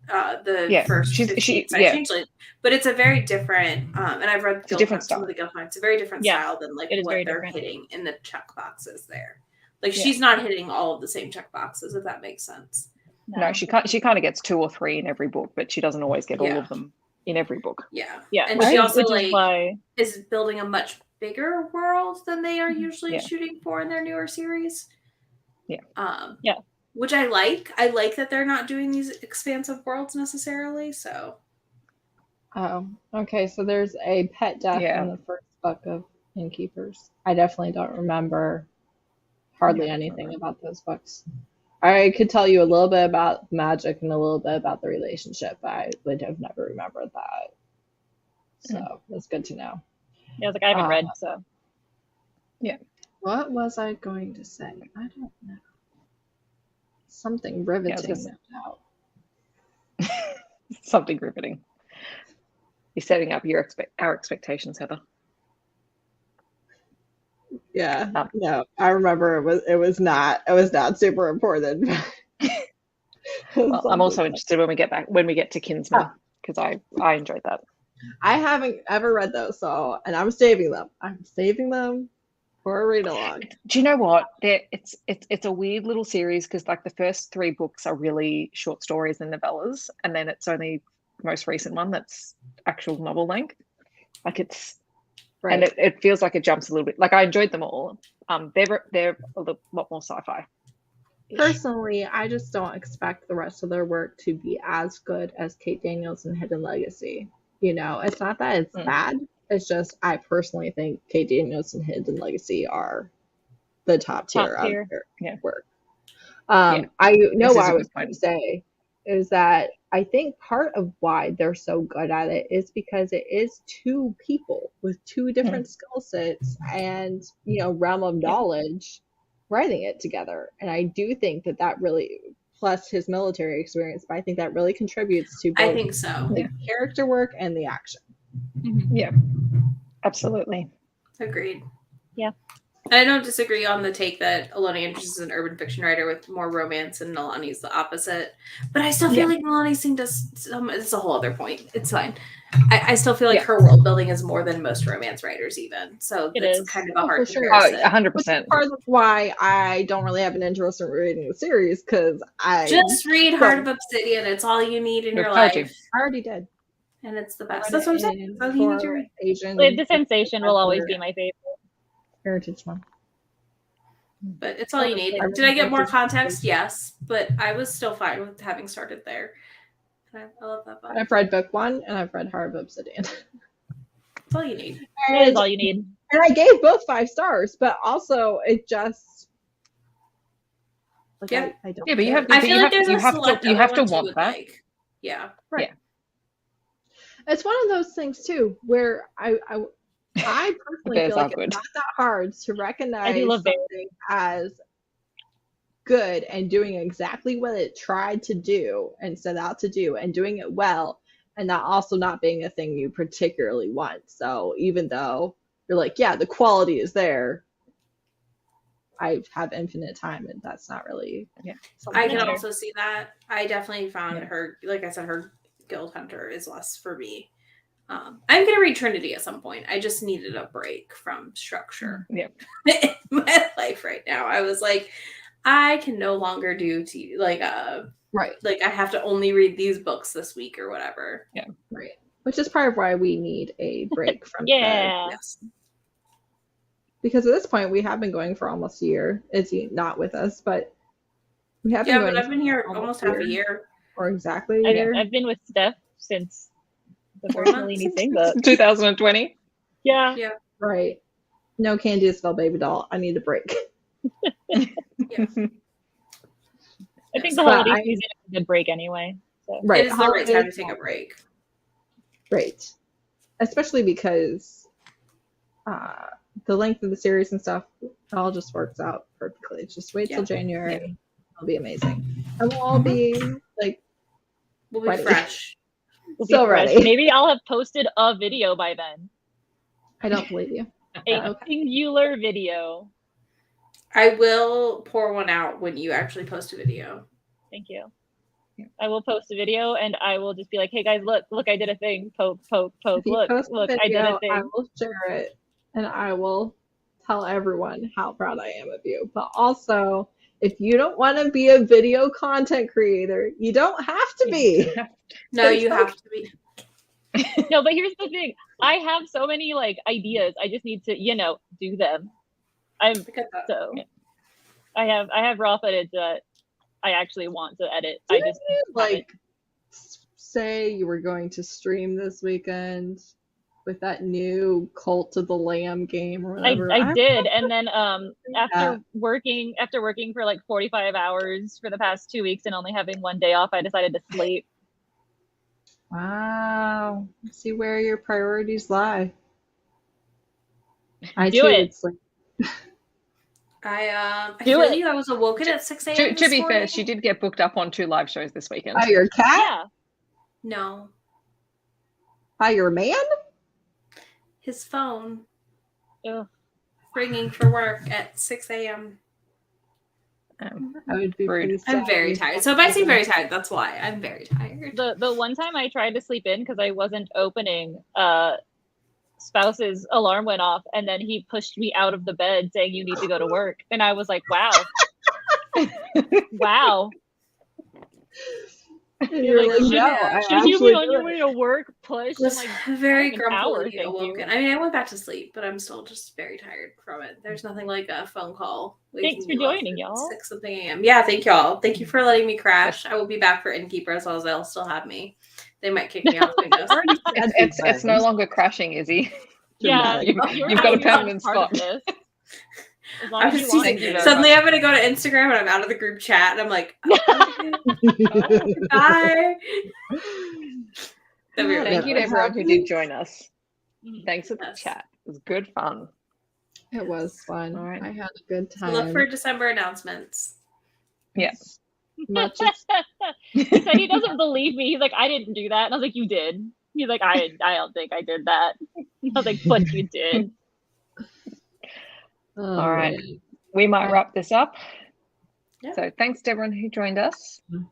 the first Changeling, but it's a very different and I've read some of the Guild Hunt. It's a very different style than like what they're hitting in the check boxes there. Like she's not hitting all of the same check boxes, if that makes sense. No, she kind of gets 2 or 3 in every book, but she doesn't always get all of them in every book. Yeah. And she also is building a much bigger world than they are usually shooting for in their newer series. Yeah. Which I like. I like that they're not doing these expansive worlds necessarily. So. Oh, okay. So there's a pet death in the first book of Innkeepers. I definitely don't remember hardly anything about those books. I could tell you a little bit about magic and a little bit about the relationship, but I would have never remembered that. So that's good to know. Yeah, I was like, I haven't read, so. Yeah. What was I going to say? I don't know. Something riveting. Something riveting. You're setting up our expectations, Heather. Yeah. No, I remember it was not super important. Well, I'm also interested when we get to Kinsman, because I enjoyed that. I haven't ever read those, and I'm saving them. I'm saving them for a read along. Do you know what? It's a weird little series because like the first 3 books are really short stories and novellas, and then it's only the most recent one that's actual novel length. Like it's and it feels like it jumps a little bit. Like I enjoyed them all. They're a lot more sci-fi. Personally, I just don't expect the rest of their work to be as good as Kate Daniels and Hidden Legacy. You know, it's not that it's bad. It's just I personally think Kate Daniels and Hidden Legacy are the top tier of their work. I know what I was going to say is that I think part of why they're so good at it is because it is 2 people with 2 different skill sets and, realm of knowledge writing it together. And I do think that really, plus his military experience, but I think that really contributes to both the character work and the action. Yeah, absolutely. Agreed. Yeah. I don't disagree on the take that Ilona Andrews is an urban fiction writer with more romance and Nalani's the opposite. But I still feel like Nalani's thing it's a whole other point. It's fine. I still feel like her world building is more than most romance writers even. So it's kind of a hard comparison. 100%. Part of why I don't really have an interest in reading the series because I just read Heart of Obsidian. It's all you need in your life. I already did. And it's the best. That's what I'm saying. That's all you need to read. The Sensation will always be my favorite. Heritage one. But it's all you need. Did I get more context? Yes. But I was still fine with having started there. I love that book. I've read book 1 and I've read Heart of Obsidian. That's all you need. That is all you need. And I gave both 5 stars, but also it just like Yeah. I don't. Yeah, but you have. I but feel you like have, there's you a have select to. You other have to ones you want would that. like. Yeah. Right. It's one of those things too where I personally Bears feel are like good. it's not that hard to I do recognize love bears. something as good and doing exactly what it tried to do and set out to do and doing it well, and that also not being a thing you particularly want. So even though you're like, yeah, the quality is there, I have infinite time and that's not really something I can Hunter. also see that. I definitely found Yeah. her, like I said, her Guild Hunter is less for me. I'm gonna read Trinity at some point. I just needed a break from structure Yeah. in my life right now. I was like, I can no longer do right. like I have to only read these books this week or whatever. Right. Which is part of why we need a break from Yeah. Yes. because at this point we have been going for almost a year. Izzy not with us, but we have been Yeah, going but I've been here for almost half a year. or exactly a year. I've been with Steph since the 4 first months. Nalini thing, but 2020. yeah. Yeah. Right. No Candy Spell baby doll. I need a break. I think the But holiday I- season is a good break anyway. So. Right. It is the right time to holidays- take a break. Right. Especially because the length of the series and stuff, it all just works out perfectly. Just wait till January. It'll be amazing. And we'll all be like We'll be ready. fresh. We'll be So fresh. ready. Maybe I'll have posted a video by then. I don't believe you. A Okay. singular video. I will pour one out when you actually post a video. Thank you. I will post a video and I will just be like, hey guys, look, I did a thing. Poke, poke, poke. If you Look, post a I did video, a thing. I will share it and I will tell everyone how proud I am of you. But also, if you don't want to be a video content creator, you don't have to be. No, It's you okay. have to be. No, but here's the thing. I have so many like ideas. I just need to, do them. So I have raw footage that I actually want to edit. I Didn't just you, haven't. like say you were going to stream this weekend with that new Cult of the Lamb game or whatever? I did, and then that. after working for like 45 hours for the past 2 weeks and only having one day off, I decided to sleep. Wow. See where your priorities lie. I Do too it. would sleep. I Do feel it. you. I was awoken at 6 a.m. To be fair, she did get booked up on 2 live shows this weekend. By your cat? Yeah. No, By your man? his phone Ugh. ringing for work at 6 a.m. I would be Rude. pretty sad. I'm very tired. So if I seem very tired, that's why. I'm very tired. The one time I tried to sleep in because I wasn't opening, spouse's alarm went off and then he pushed me out of the bed saying you need to go to work, and I was like, wow. Wow. And you're like, no, I Should you actually be on do your it. way to work? Push. Was I'm very an hour, grumpily thank you. awoken. I mean, I went back to sleep, but I'm still just very tired from it. There's nothing like a phone call. Thanks for waking you up joining, at y'all. 6 something a.m. Yeah, thank y'all. Thank you for letting me crash. I will be back for Innkeeper as well as they'll still have me. They might kick me out the windows. It's no longer crashing, Izzy. Yeah, You've got a permanent spot. As long I'm as you just want Thank you to. very suddenly I'm gonna go to Instagram and I'm out of the group chat and I'm like, okay, bye. That'd be really Thank you to fun. everyone who did join us. Mhm. Thanks for the Yes. chat. It was good fun. It was fun. All right. I had a good So time. look for December announcements. Yeah. Much as He said he doesn't believe me. He's like, I didn't do that. And I was like, you did. He's like, I don't think I did that. I was like, but you did. oh, All right. man. We might wrap this up. Yeah. So thanks to everyone who joined us. Mhm.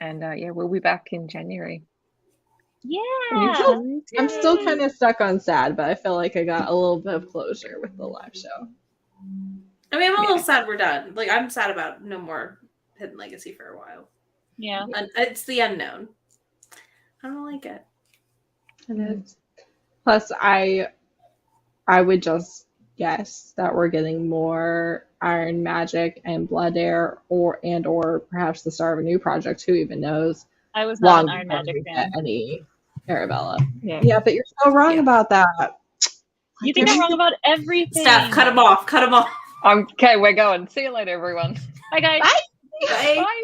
And yeah, we'll be back in January. Yeah. I'm still kind of stuck on sad, but I feel like I got a little bit of closure with the live show. I mean, I'm a little sad we're done. Like, I'm sad about no more Hidden Legacy for a while. Yeah. It's the unknown. I don't like it. It is. Plus, I would just guess that we're getting more Iron Magic and Blood Air, or perhaps the start of a new project. Who even knows? I was not Long an Iron before Magic we fan. get any Arabella. Yeah. Yeah, but you're so wrong Yeah. about that. You think I'm wrong about everything. Steph, cut him off. Cut him off. Okay, we're going. See you later, everyone. Bye, guys. Bye. Bye. Bye.